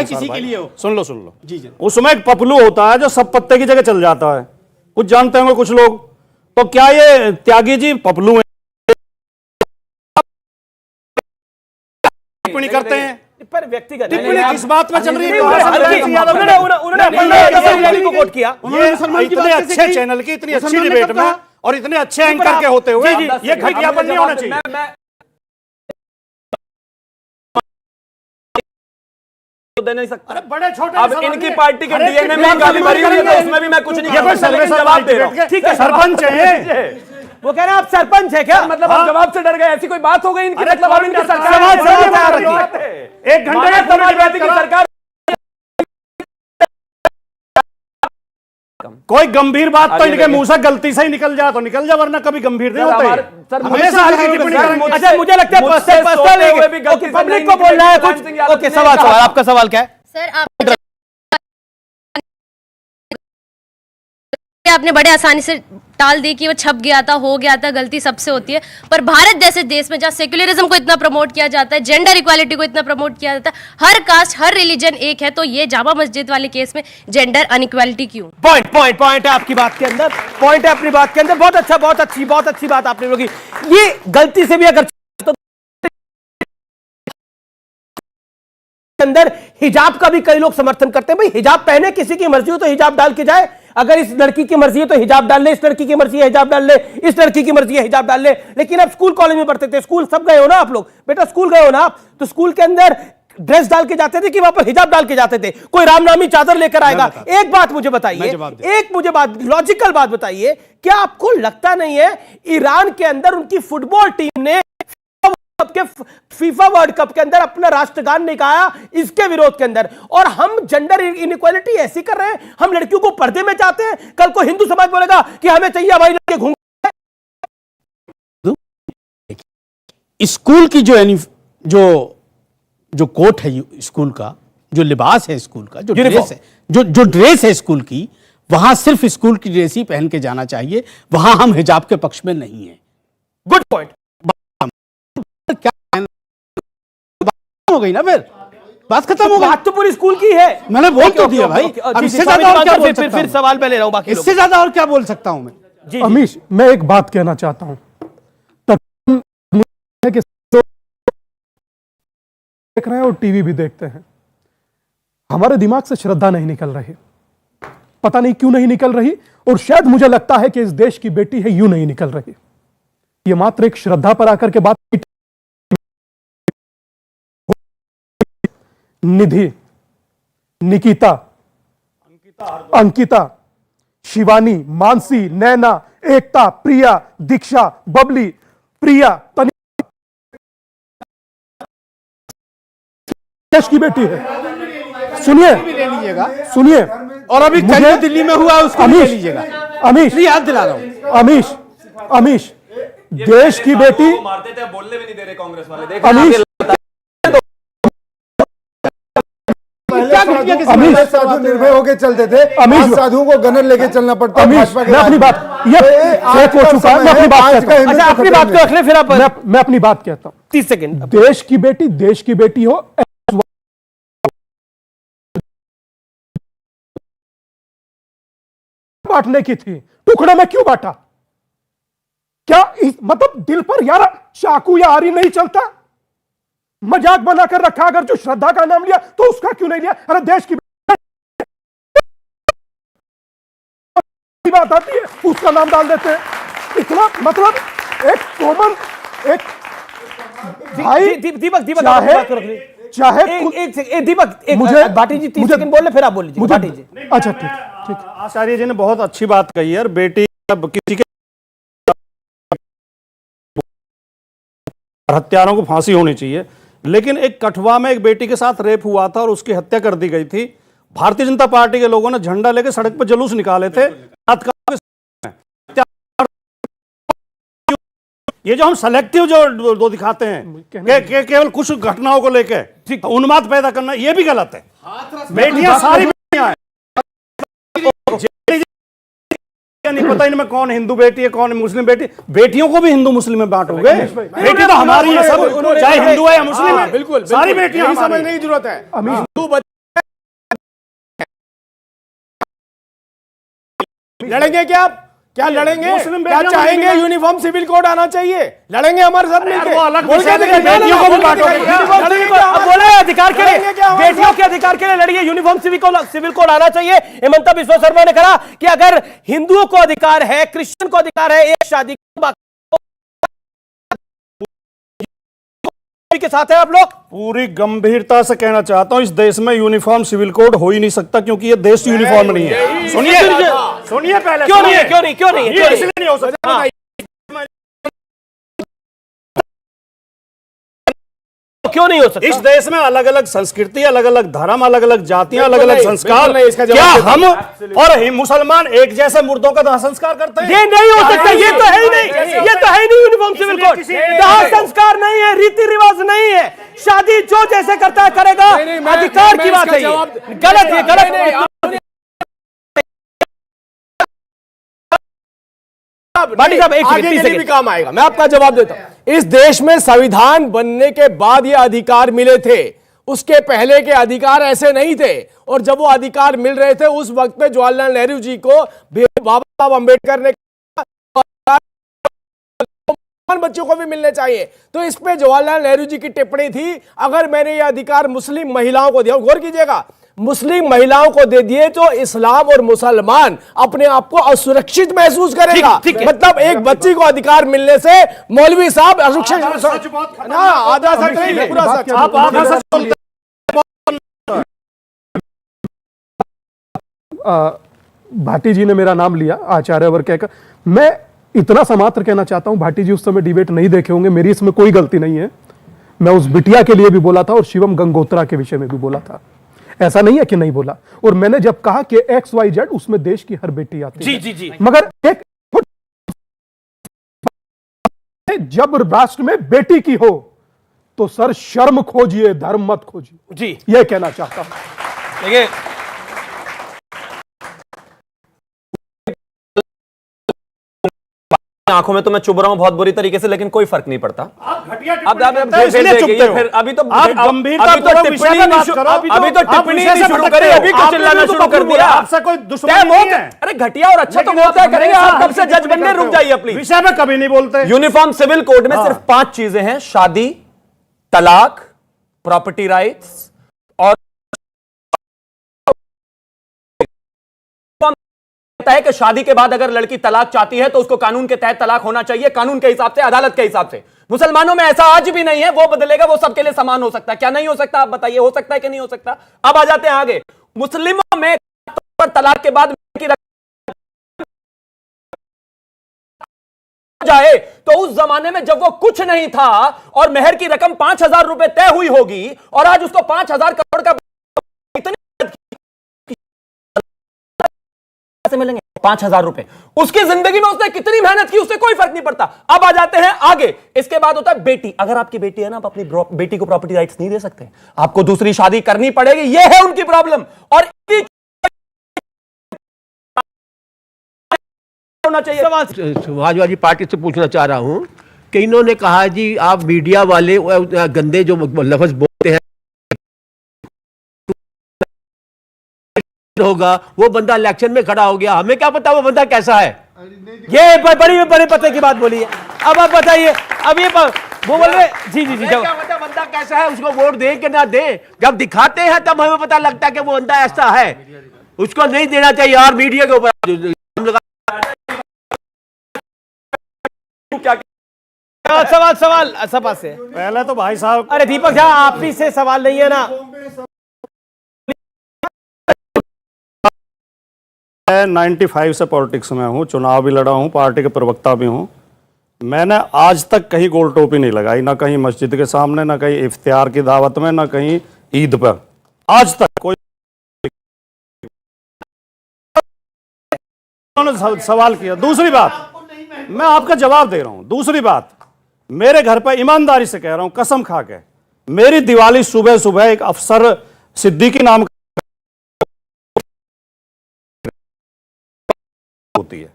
किसी के लिए हो। सुन लो जी। उसमें एक पपलू होता है जो सब पत्ते की जगह चल जाता है, कुछ जानते होंगे कुछ लोग। तो क्या ये त्यागी जी पपलू है? टिप्पणी करते हैं पर व्यक्तिगत टिप्पणी किस बात में चल रही है? इतने अच्छे चैनल की इतनी अच्छी डिबेट में और इतने अच्छे एंकर के होते हुए ये घटियापन नहीं होना चाहिए। दे नहीं सकता। अरे बड़े छोटे अब इनकी पार्टी के डीएनए में गाली भरी हुई है, तो उसमें भी मैं कुछ नहीं ये सर्वे जवाब दे रहा हूं। ठीक है, सरपंच है वो कह रहे हैं आप सरपंच है क्या? मतलब आप जवाब से डर गए, ऐसी कोई बात हो गई इनकी? मतलब आप इनकी सरकार एक घंटे का समाजवादी की सरकार कोई गंभीर बात तो इनके मुंह से गलती से ही निकल जाए तो निकल जाए, वरना कभी गंभीर नहीं होते। हमेशा हल्की टिप्पणी करेंगे। अच्छा मुझे लगता है पब्लिक को बोलना है कुछ। ओके सवाल आपका सवाल क्या है सर? आपने बड़े आसानी से टाल दी कि वो छप गया था, हो गया था, गलती सबसे होती है। पर भारत जैसे देश में जहाँ सेक्युलरिज्म को इतना प्रमोट किया जाता है, जेंडर इक्वालिटी को इतना प्रमोट किया जाता है, हर कास्ट हर रिलीजन एक है, तो ये जामा मस्जिद वाले केस में जेंडर अनइक्वालिटी क्यों? पॉइंट है आपकी बात के अंदर, पॉइंट है अपनी बात के अंदर। बहुत अच्छा, बहुत अच्छी बात आपने लोगी। ये गलती से भी अगर अंदर हिजाब का भी कई लोग समर्थन करते हैं। भाई हिजाब पहने, किसी की मर्जी हो तो हिजाब डाल के जाए। अगर इस लड़की की मर्जी है तो हिजाब डाल ले, इस लड़की की मर्जी है हिजाब डाल ले, इस लड़की की मर्जी है हिजाब डाल ले। लेकिन अब स्कूल कॉलेज में पढ़ते थे, स्कूल सब गए हो ना आप लोग, बेटा स्कूल गए हो ना आप, तो स्कूल के अंदर ड्रेस डाल के जाते थे कि वहां पर हिजाब डाल के जाते थे? कोई रामनामी चादर लेकर आएगा? एक बात मुझे बताइए, लॉजिकल बात बताइए, क्या आपको लगता नहीं है ईरान के अंदर उनकी फुटबॉल टीम ने फीफा वर्ल्ड कप के अंदर अपना राष्ट्रगान नहीं गाया इसके विरोध के अंदर? और हम जेंडर इनइक्वालिटी ऐसी कर रहे हैं, हम लड़कियों को पर्दे में चाहते हैं। कल को हिंदू समाज बोलेगा कि हमें चाहिए हमारी लड़के घूम। स्कूल की जो कोट है स्कूल का, जो लिबास है स्कूल का, जो ड्रेस है, जो ड्रेस है स्कूल की, वहां सिर्फ स्कूल की ड्रेस ही पहन के जाना चाहिए। वहां हम हिजाब के पक्ष में नहीं है। Good point. क्या हो गई ना, फिर बात खत्म हो गई। बात तो पूरी स्कूल की है, मैंने बोल तो दिया भाई। अब इससे ज्यादा और क्या बोल सकता हूं? फिर सवाल मैं ले रहा हूं बाकी इससे ज्यादा और क्या बोल सकता हूं मैं? अमीश, मैं एक बात कहना चाहता हूं। देख रहे हैं और टीवी भी देखते हैं, हमारे दिमाग से श्रद्धा नहीं निकल रही। पता नहीं क्यों नहीं निकल रही, और शायद मुझे लगता है कि इस देश की बेटी है, यूं नहीं निकल रही। ये मात्र एक श्रद्धा पर आकर के बात। निधि, निकिता, अंकिता, शिवानी, मानसी, नैना, एकता, प्रिया, दीक्षा, बबली, प्रिया, तनी देश की बेटी है। सुनिए, और अभी कल दिल्ली में हुआ उसको ले लीजिएगा। अमीश, याद दिला रहा हूं। अमीश, देश की बेटी मारते थे, बोलने भी नहीं दे रहे कांग्रेस वाले। अमीश, साधु निर्भय होकर चलते थे, अमीश साधुओं को गनर लेके चलना पड़ता है। अमीश, मैं अपनी बात फेक हो चुका है, मैं अपनी बात कहता हूं। अच्छा अपनी बात को रख ले, फिर आप मैं अपनी बात कहता हूं। 30 सेकंड। देश की बेटी हो, बांटने की थी, टुकड़े में क्यों बांटा? क्या मतलब दिल पर यार चाकू या आरी नहीं चलता? मजाक बनाकर रखा, अगर जो श्रद्धा का नाम लिया तो उसका क्यों नहीं लिया? अरे देश की बात आती है उसका नाम डाल देते हैं। इतना मतलब एक कॉमन एक भाई दीपक चाहे दीपक मुझे भाटी जी 30 सेकंड बोल ले, फिर आप बोल लीजिए भाटी जी। अच्छा ठीक। आचार्य जी ने बहुत अच्छी बात कही है। बेटी किसी के हत्यारों को फांसी होनी चाहिए, लेकिन एक कठुआ में एक बेटी के साथ रेप हुआ था और उसकी हत्या कर दी गई थी। भारतीय जनता पार्टी के लोगों ने झंडा लेकर सड़क पर जुलूस निकाले थे। ये जो हम सेलेक्टिव जो दिखाते हैं केवल कुछ घटनाओं को लेकर उन्माद पैदा करना, ये भी गलत है। बेटियां सारी बेटियां हैं, नहीं पता इनमें कौन हिंदू बेटी है कौन मुस्लिम बेटी। बेटियों को भी हिंदू मुस्लिम में बांटोगे? बेटी तो हमारी है सब, चाहे हिंदू है या मुस्लिम है, बिल्कुल सारी बेटियां। समझने की जरूरत है। लड़ेंगे क्या आप? क्या लड़ेंगे? क्या चाहेंगे? यूनिफॉर्म सिविल कोड आना चाहिए। लड़ेंगे हमारे साथ मिलकर? बेटियों को भी बांटोगे? बोला है अधिकार के लिए, बेटियों के अधिकार के लिए लड़िए, यूनिफॉर्म सिविल कोड आना चाहिए। हिमंता बिस्वा शर्मा ने कहा कि अगर हिंदुओं को अधिकार है, क्रिश्चियन को अधिकार है एक शादी के साथ है आप लोग। पूरी गंभीरता से कहना चाहता हूं, इस देश में यूनिफॉर्म सिविल कोड हो ही नहीं सकता, क्योंकि ये देश यूनिफॉर्म नहीं है। सुनिए सुनिए पहले, क्यों नहीं है? क्यों नहीं? क्यों नहीं है? इसलिए नहीं हो सकता। क्यों नहीं हो सकता? इस देश में अलग अलग संस्कृति, अलग अलग धर्म, अलग अलग जातियां, अलग अलग संस्कार, क्या हम और मुसलमान एक जैसे मुर्दों का दाह संस्कार करते हैं? ये नहीं हो सकता। ये तो है ही नहीं, ये तो है ही नहीं यूनिफॉर्म सिविल कोड। दाह संस्कार नहीं है, रीति रिवाज नहीं है, शादी जो जैसे करता है करेगा, अधिकार की बात है। ये गलत है, गलत। भाटी साहब एक आगे के लिए भी काम आएगा, मैं आपका जवाब देता हूं। इस देश में संविधान बनने के बाद ये अधिकार मिले थे, उसके पहले के अधिकार ऐसे नहीं थे। और जब वो अधिकार मिल रहे थे उस वक्त पे जवाहरलाल नेहरू जी को बाबा साहब अम्बेडकर ने बच्चों को भी मिलने चाहिए। तो इस पे जवाहरलाल नेहरू जी की टिप्पणी थी, अगर मैंने ये अधिकार मुस्लिम महिलाओं को दिया, गौर कीजिएगा, मुस्लिम महिलाओं को दे दिए तो इस्लाम और मुसलमान अपने आप को असुरक्षित महसूस करेगा। मतलब एक बच्ची को अधिकार मिलने से मौलवी साहब असुरक्षित ना, आधा सच नहीं, पूरा सच। आप आधा सच बोलते। भाटी जी ने मेरा नाम लिया आचार्यवर कहकर, मैं इतना सा मात्र कहना चाहता हूं, भाटी जी उस समय डिबेट नहीं देखे होंगे, मेरी इसमें कोई गलती नहीं है। मैं उस बिटिया के लिए भी बोला था और शिवम गंगोत्रा के विषय में भी बोला था, ऐसा नहीं है कि नहीं बोला। और मैंने जब कहा कि XYZ, उसमें देश की हर बेटी आती है। जी। मगर एक जब राष्ट्र में बेटी की हो तो सर शर्म खोजिए, धर्म मत खोजिए। जी, यह कहना चाहता हूं। देखिए, आंखों में तो मैं चुभ रहा हूं बहुत बुरी तरीके से, लेकिन कोई फर्क नहीं पड़ता। अब गंभीरता अभी तो टिप्पणी शुरू करी, अभी तो चिल्लाना शुरू कर दिया। आपसे कोई दुश्मनी नहीं है। अरे घटिया और अच्छा तो होता करेंगे, आप कब से जज बनने रुक जाइए प्लीज। विषय में कभी नहीं बोलते। यूनिफॉर्म सिविल कोड में सिर्फ 5 चीजें हैं: शादी, तलाक, प्रॉपर्टी राइट्स और है कि शादी के बाद अगर लड़की तलाक चाहती है तो उसको कानून के तहत तलाक होना चाहिए, कानून के हिसाब से, अदालत के हिसाब से। मुसलमानों में ऐसा आज भी नहीं है, वो बदलेगा, वो सबके लिए समान हो सकता है। क्या नहीं हो सकता? आप बताइए, हो सकता है कि नहीं हो सकता? अब आ जाते हैं आगे। मुस्लिमों में तलाक के बाद जाए तो उस जमाने में जब वो कुछ नहीं था और मेहर की रकम 5,000 रुपए तय हुई होगी, और आज उसको 5,000 करोड़ का मिलेंगे 5,000 रुपए। उसकी जिंदगी में उसने कितनी मेहनत की, उससे कोई फर्क नहीं पड़ता। अब आ जाते हैं आगे। इसके बाद होता है बेटी। अगर आपकी बेटी है ना, आप अपनी बेटी को प्रॉपर्टी राइट्स नहीं दे सकते, आपको दूसरी शादी करनी पड़ेगी। यह है उनकी प्रॉब्लम। और होना चाहिए। समाजवादी पार्टी से पूछना चाह रहा हूं कि इन्होंने कहा जी आप मीडिया वाले गंदे जो लफ्ज बोलते हैं होगा, वो बंदा इलेक्शन में खड़ा हो गया, हमें क्या पता वो बंदा कैसा है। ये बड़े पते की बात बोली है। अब आप बताइए, अब ये वो बोल रहे जी क्या पता बंदा कैसा है, उसको वोट दे कि ना दे, जब दिखाते हैं तब हमें पता लगता है कि वो बंदा ऐसा है। उसको नहीं देना चाहिए यार, मीडिया के ऊपर सवाल सभा से पहले तो भाई साहब। अरे दीपक झा, आप ही से सवाल नहीं है ना। मैं 95 से पॉलिटिक्स में हूं, चुनाव भी लड़ा हूं, पार्टी के प्रवक्ता भी हूं। मैंने आज तक कहीं गोल टोपी नहीं लगाई, ना कहीं मस्जिद के सामने, ना कहीं इफ्तियार की दावत में, ना कहीं ईद पर। आज तक कोई उन्होंने सवाल किया। दूसरी बात, मैं आपका जवाब दे रहा हूं। दूसरी बात, मेरे घर पर ईमानदारी से कह रहा हूं, कसम खा के, मेरी दिवाली सुबह सुबह एक अफसर सिद्दीकी नाम होती है,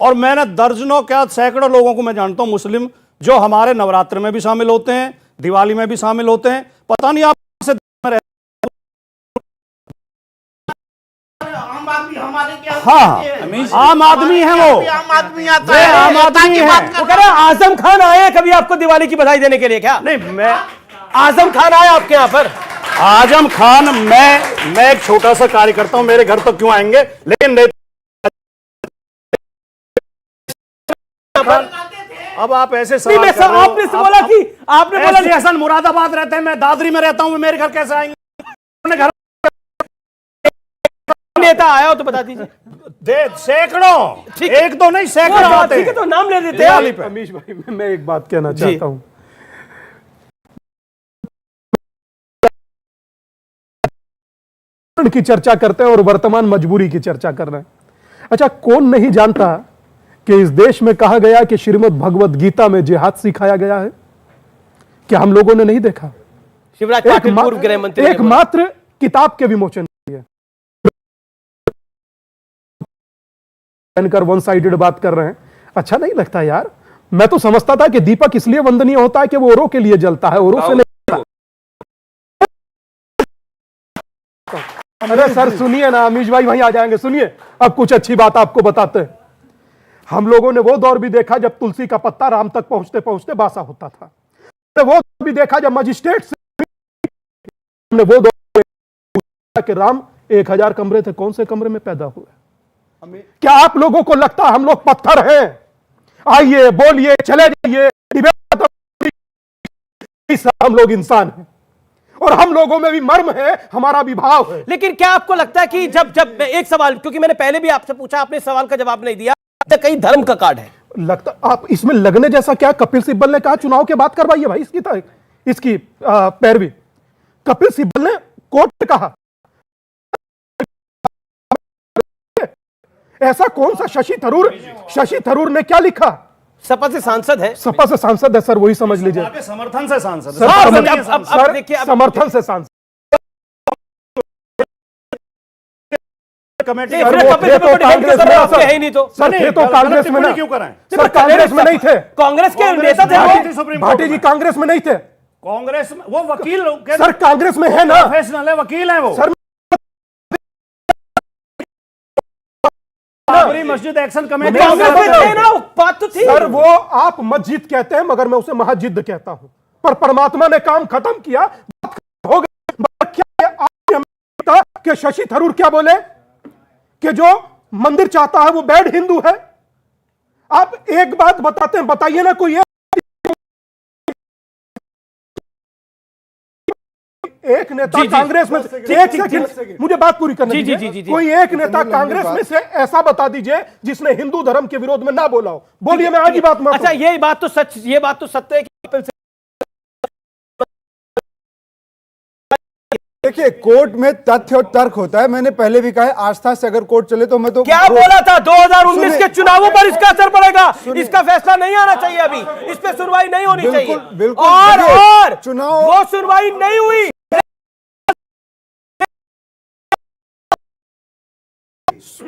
और मैंने दर्जनों क्या सैकड़ों लोगों को मैं जानता हूं मुस्लिम, जो हमारे नवरात्र में भी शामिल होते हैं, दिवाली में भी शामिल होते हैं। पता नहीं आप हाँ, आम आदमी है वो, आम आदमी आता वे है, आम आदमी है। वो कह रहे हैं आजम खान आए हैं कभी आपको दिवाली की बधाई देने के लिए क्या? नहीं, मैं आजम खान आए आपके यहाँ पर? आजम खान, मैं एक छोटा सा कार्यकर्ता हूं, मेरे घर तो क्यों आएंगे, लेकिन अब आप ऐसे सवाल कर रहे हो। आपने बोला कि आपने बोला एसटी हसन मुरादाबाद रहते हैं, मैं दादरी में रहता हूं, वो मेरे घर कैसे आएंगे? अपने घर नेता आया हो तो बता दीजिए। सैकड़ों, एक दो नहीं सैकड़ों आते हैं। ठीक है, तो नाम ले देते हैं। अमीश भाई, मैं एक बात कहना चाहता हूं। की चर्चा करते हैं और वर्तमान मजबूरी की चर्चा कर रहे हैं। अच्छा, कौन नहीं जानता कि इस देश में कहा गया कि श्रीमद् भगवत गीता में जिहाद सिखाया गया है? क्या हम लोगों ने नहीं देखा? शिवराज पाटिल पूर्व गृह मंत्री एकमात्र किताब के विमोचन कर वन साइडेड बात कर रहे हैं। अच्छा नहीं लगता यार। मैं तो समझता था कि दीपक इसलिए वंदनीय होता है कि वो औरों के लिए जलता है, औरों से नहीं। अरे सर सुनिए ना, अमीश भाई वहीं आ जाएंगे, सुनिए अब कुछ अच्छी बात आपको बताते हैं। हम लोगों ने वो दौर भी देखा जब तुलसी का पत्ता राम तक पहुंचते पहुंचते बासा होता था। वो दौर भी देखा जब मजिस्ट्रेट से हमने वो दौर देखा कि राम 1000 कमरे थे, कौन से कमरे में पैदा हुए? क्या आप लोगों को लगता है हम लोग पत्थर हैं? आइए बोलिए, चले जाइए, हम लोग इंसान हैं और हम लोगों में भी मर्म है, हमारा भी भाव है। लेकिन क्या आपको लगता है कि जब एक सवाल, क्योंकि मैंने पहले भी आपसे पूछा, आपने सवाल का जवाब नहीं दिया, तो कहीं धर्म का कार्ड है? लगता आप इसमें लगने जैसा क्या? कपिल सिब्बल ने कहा चुनाव के बाद करवाइए भाई, इसकी पैरवी। कपिल सिब्बल ने कोर्ट में कहा। ऐसा कौन सा शशि थरूर ने क्या लिखा? सपा से सांसद है। सपा से सांसद है सर, वही समझ लीजिए। समर्थन से सांसद, समर्थन से सांसद। कमेटी तो कांग्रेस में ना, सर कांग्रेस में नहीं थे, कांग्रेस के नेता थे भाटी जी, कांग्रेस में नहीं थे। कांग्रेस में वो वकील सर कांग्रेस में है ना, प्रोफेशनल है, वकील है वो सर। मस्जिद एक्शन कमेटी बात तो थी सर। वो आप मस्जिद कहते हैं मगर मैं उसे महाजिद कहता हूं। पर परमात्मा ने काम खत्म किया, हो गया। कि शशि थरूर क्या बोले कि जो मंदिर चाहता है वो बैड हिंदू है। आप एक बात बताते हैं, बताइए ना कोई एक नेता कांग्रेस में, एक सेकंड मुझे बात पूरी करने दीजिए। कोई एक नेता कांग्रेस में से ऐसा बता दीजिए जिसने हिंदू धर्म के विरोध में ना बोला हो। बोलिए, मैं आज ही बात। अच्छा, ये बात तो सच, ये बात तो सत्य है कि देखिए, कोर्ट में तथ्य और तर्क होता है। मैंने पहले भी कहा है, आस्था से अगर कोर्ट चले तो मैं तो क्या बोला था 2019 के चुनावों पर इसका असर पड़ेगा, इसका फैसला नहीं आना चाहिए, अभी इस पे सुनवाई नहीं होनी चाहिए। बिल्कुल और चुनाव वो सुनवाई नहीं हुई।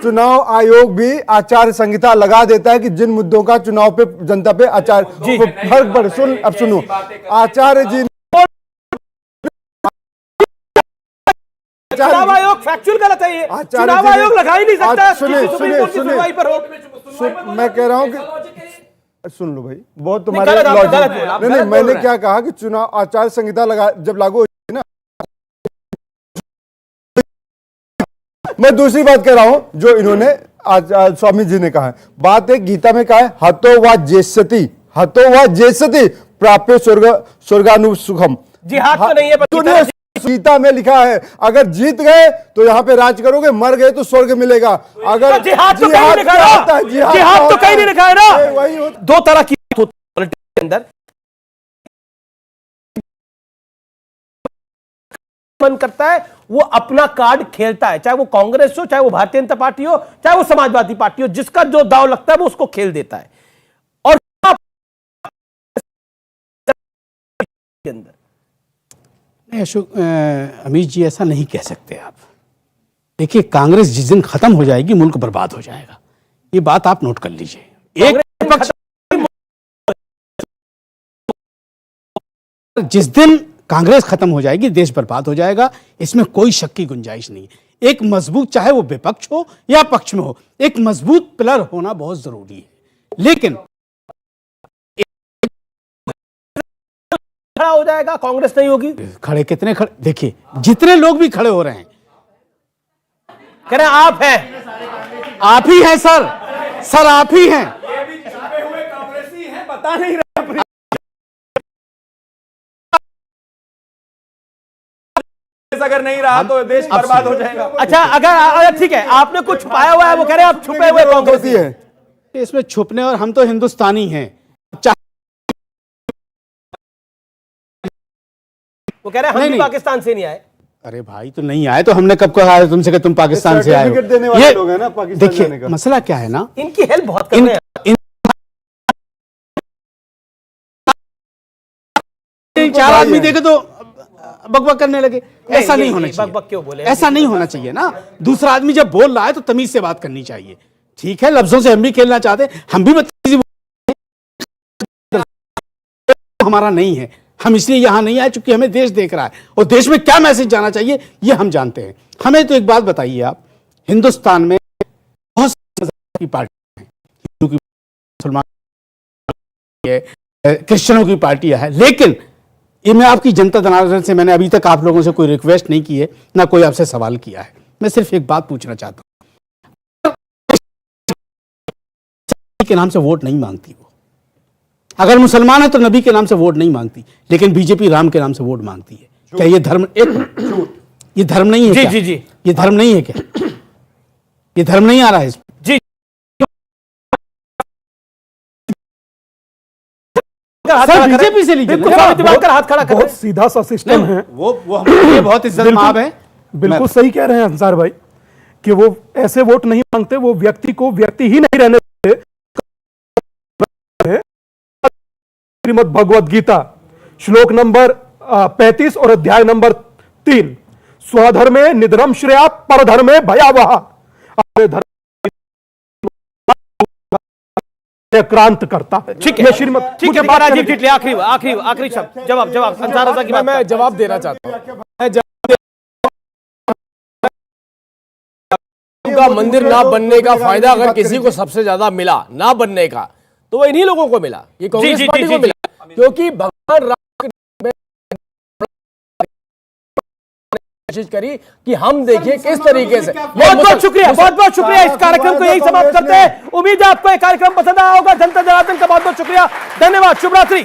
चुनाव आयोग भी आचार संहिता लगा देता है कि जिन मुद्दों का चुनाव पे जनता पे आचार फर्क पड़े। अब सुनो, आचार्य जी चुनाव आयोग फैक्चुअल गलत है, ये चुनाव आयोग लगा ही नहीं सकता। सुनवाई पर हो, मैं कह रहा हूं कि सुन लो भाई, बहुत तुम्हारे लॉजिक नहीं। मैंने क्या कहा कि चुनाव आचार संहिता लगा जब लागू होगी ना। मैं दूसरी बात कह रहा हूं जो इन्होंने आज स्वामी जी ने कहा है। बात है गीता में कहा है, हतो वा जेष्यति प्राप्य स्वर्गानुसुखम। जिहाद तो नहीं है, गीता में लिखा है अगर जीत गए तो यहाँ पे राज करोगे, मर गए तो स्वर्ग मिलेगा। अगर तो जिहाद तो कहीं नहीं लिखा है, जिहाद तो कहीं नहीं लिखा है ना। वही दो तरह की बात होती है पॉलिटिक्स के अंदर। मन करता है वो अपना कार्ड खेलता है, चाहे वो कांग्रेस हो, चाहे वो भारतीय जनता पार्टी हो, चाहे वो समाजवादी पार्टी हो, जिसका जो दाव लगता है वो उसको खेल देता है। और के अंदर अशोक अमीश जी, ऐसा नहीं कह सकते आप। देखिए, कांग्रेस जिस दिन खत्म हो जाएगी मुल्क बर्बाद हो जाएगा, ये बात आप नोट कर लीजिए। एक पक्ष जिस दिन कांग्रेस खत्म हो जाएगी देश बर्बाद हो जाएगा, इसमें कोई शक की गुंजाइश नहीं है। एक मजबूत, चाहे वो विपक्ष हो या पक्ष में हो, एक मजबूत पिलर होना बहुत जरूरी है। लेकिन खड़ा हो जाएगा, कांग्रेस नहीं होगी। खड़े कितने खड़े, देखिए जितने लोग भी खड़े हो रहे हैं, कह रहे हैं आप हैं, आप ही हैं सर, सर आप ही हैं। बता नहीं रहे, अगर नहीं रहा तो देश बर्बाद हो जाएगा। अच्छा, अगर ठीक है, आपने कुछ छुपाया हुआ है, वो कह रहे हैं आप छुपे हुए कांग्रेसी है। इसमें छुपने, और हम तो हिंदुस्तानी हैं। वो कह रहे हैं हम भी पाकिस्तान से नहीं आए। अरे भाई, तो नहीं आए तो हमने कब कहा है तुमसे कि तुम पाकिस्तान से आए हो? देने वाले लोग हैं ना पाकिस्तान जाने देखिए का। मसला क्या है ना, इनकी हेल्प बहुत कर रहे हैं। चार आदमी देखे तो बकबक करने लगे, ऐसा नहीं होना चाहिए। बकबक क्यों बोले? ऐसा नहीं होना चाहिए ना। दूसरा आदमी जब बोल रहा है तो तमीज से बात करनी चाहिए। ठीक है, लफ्जों से हम भी खेलना चाहते हैं, हम भी बदतमीजी हमारा नहीं है। हम इसलिए यहां नहीं आए चूंकि हमें देश देख रहा है, और देश में क्या मैसेज जाना चाहिए ये हम जानते हैं। हमें तो एक बात बताइए आप, हिंदुस्तान में बहुत की पार्टी है, हिंदू की, मुसलमान है, क्रिश्चियनों की पार्टियां है, लेकिन ये मैं आपकी जनता जनार्दन से, मैंने अभी तक आप लोगों से कोई रिक्वेस्ट नहीं की है, ना कोई आपसे सवाल किया है। मैं सिर्फ एक बात पूछना चाहता हूं, के नाम से वोट नहीं मांगती वो। अगर मुसलमान है तो नबी के नाम से वोट नहीं मांगती, लेकिन बीजेपी राम के नाम से वोट मांगती है। क्या ये धर्म, ये धर्म नहीं है? जी क्या? जी जी, ये धर्म नहीं है क्या? ये धर्म नहीं आ रहा है इसमें? जी, सर बीजेपी से लीजिए, हाथ खड़ा कर। बहुत सीधा सा सिस्टम है वो हमारे लिए बहुत इज्जत माब है। बिल्कुल सही कह रहे हैं अंसार भाई कि वो ऐसे वोट नहीं मांगते, वो व्यक्ति को व्यक्ति ही नहीं रहने देते। श्रीमद् भगवद गीता श्लोक नंबर 35 और अध्याय नंबर 3, स्वधर्मे निधनम श्रेया परधर्मे भयावह। अपने धर्म क्रांत करता है। ठीक है श्रीमद, ठीक है राजीव जेटली, आखिरी शब्द, जवाब अंसार रजा की बात। मैं जवाब देना चाहता हूं। का मंदिर ना बनने का फायदा अगर किसी को सबसे ज्यादा मिला ना बनने का, तो वो इन्हीं लोगों को मिला, ये कांग्रेस पार्टी को मिला, क्योंकि भगवान राम ने कोशिश करी कि हम देखिए किस तरीके से। बहुत बहुत शुक्रिया। इस कार्यक्रम को यही समाप्त करते हैं। उम्मीद है आपको ये कार्यक्रम पसंद आया होगा। जनता जनार्दन का बहुत बहुत शुक्रिया, धन्यवाद, शुभ रात्रि।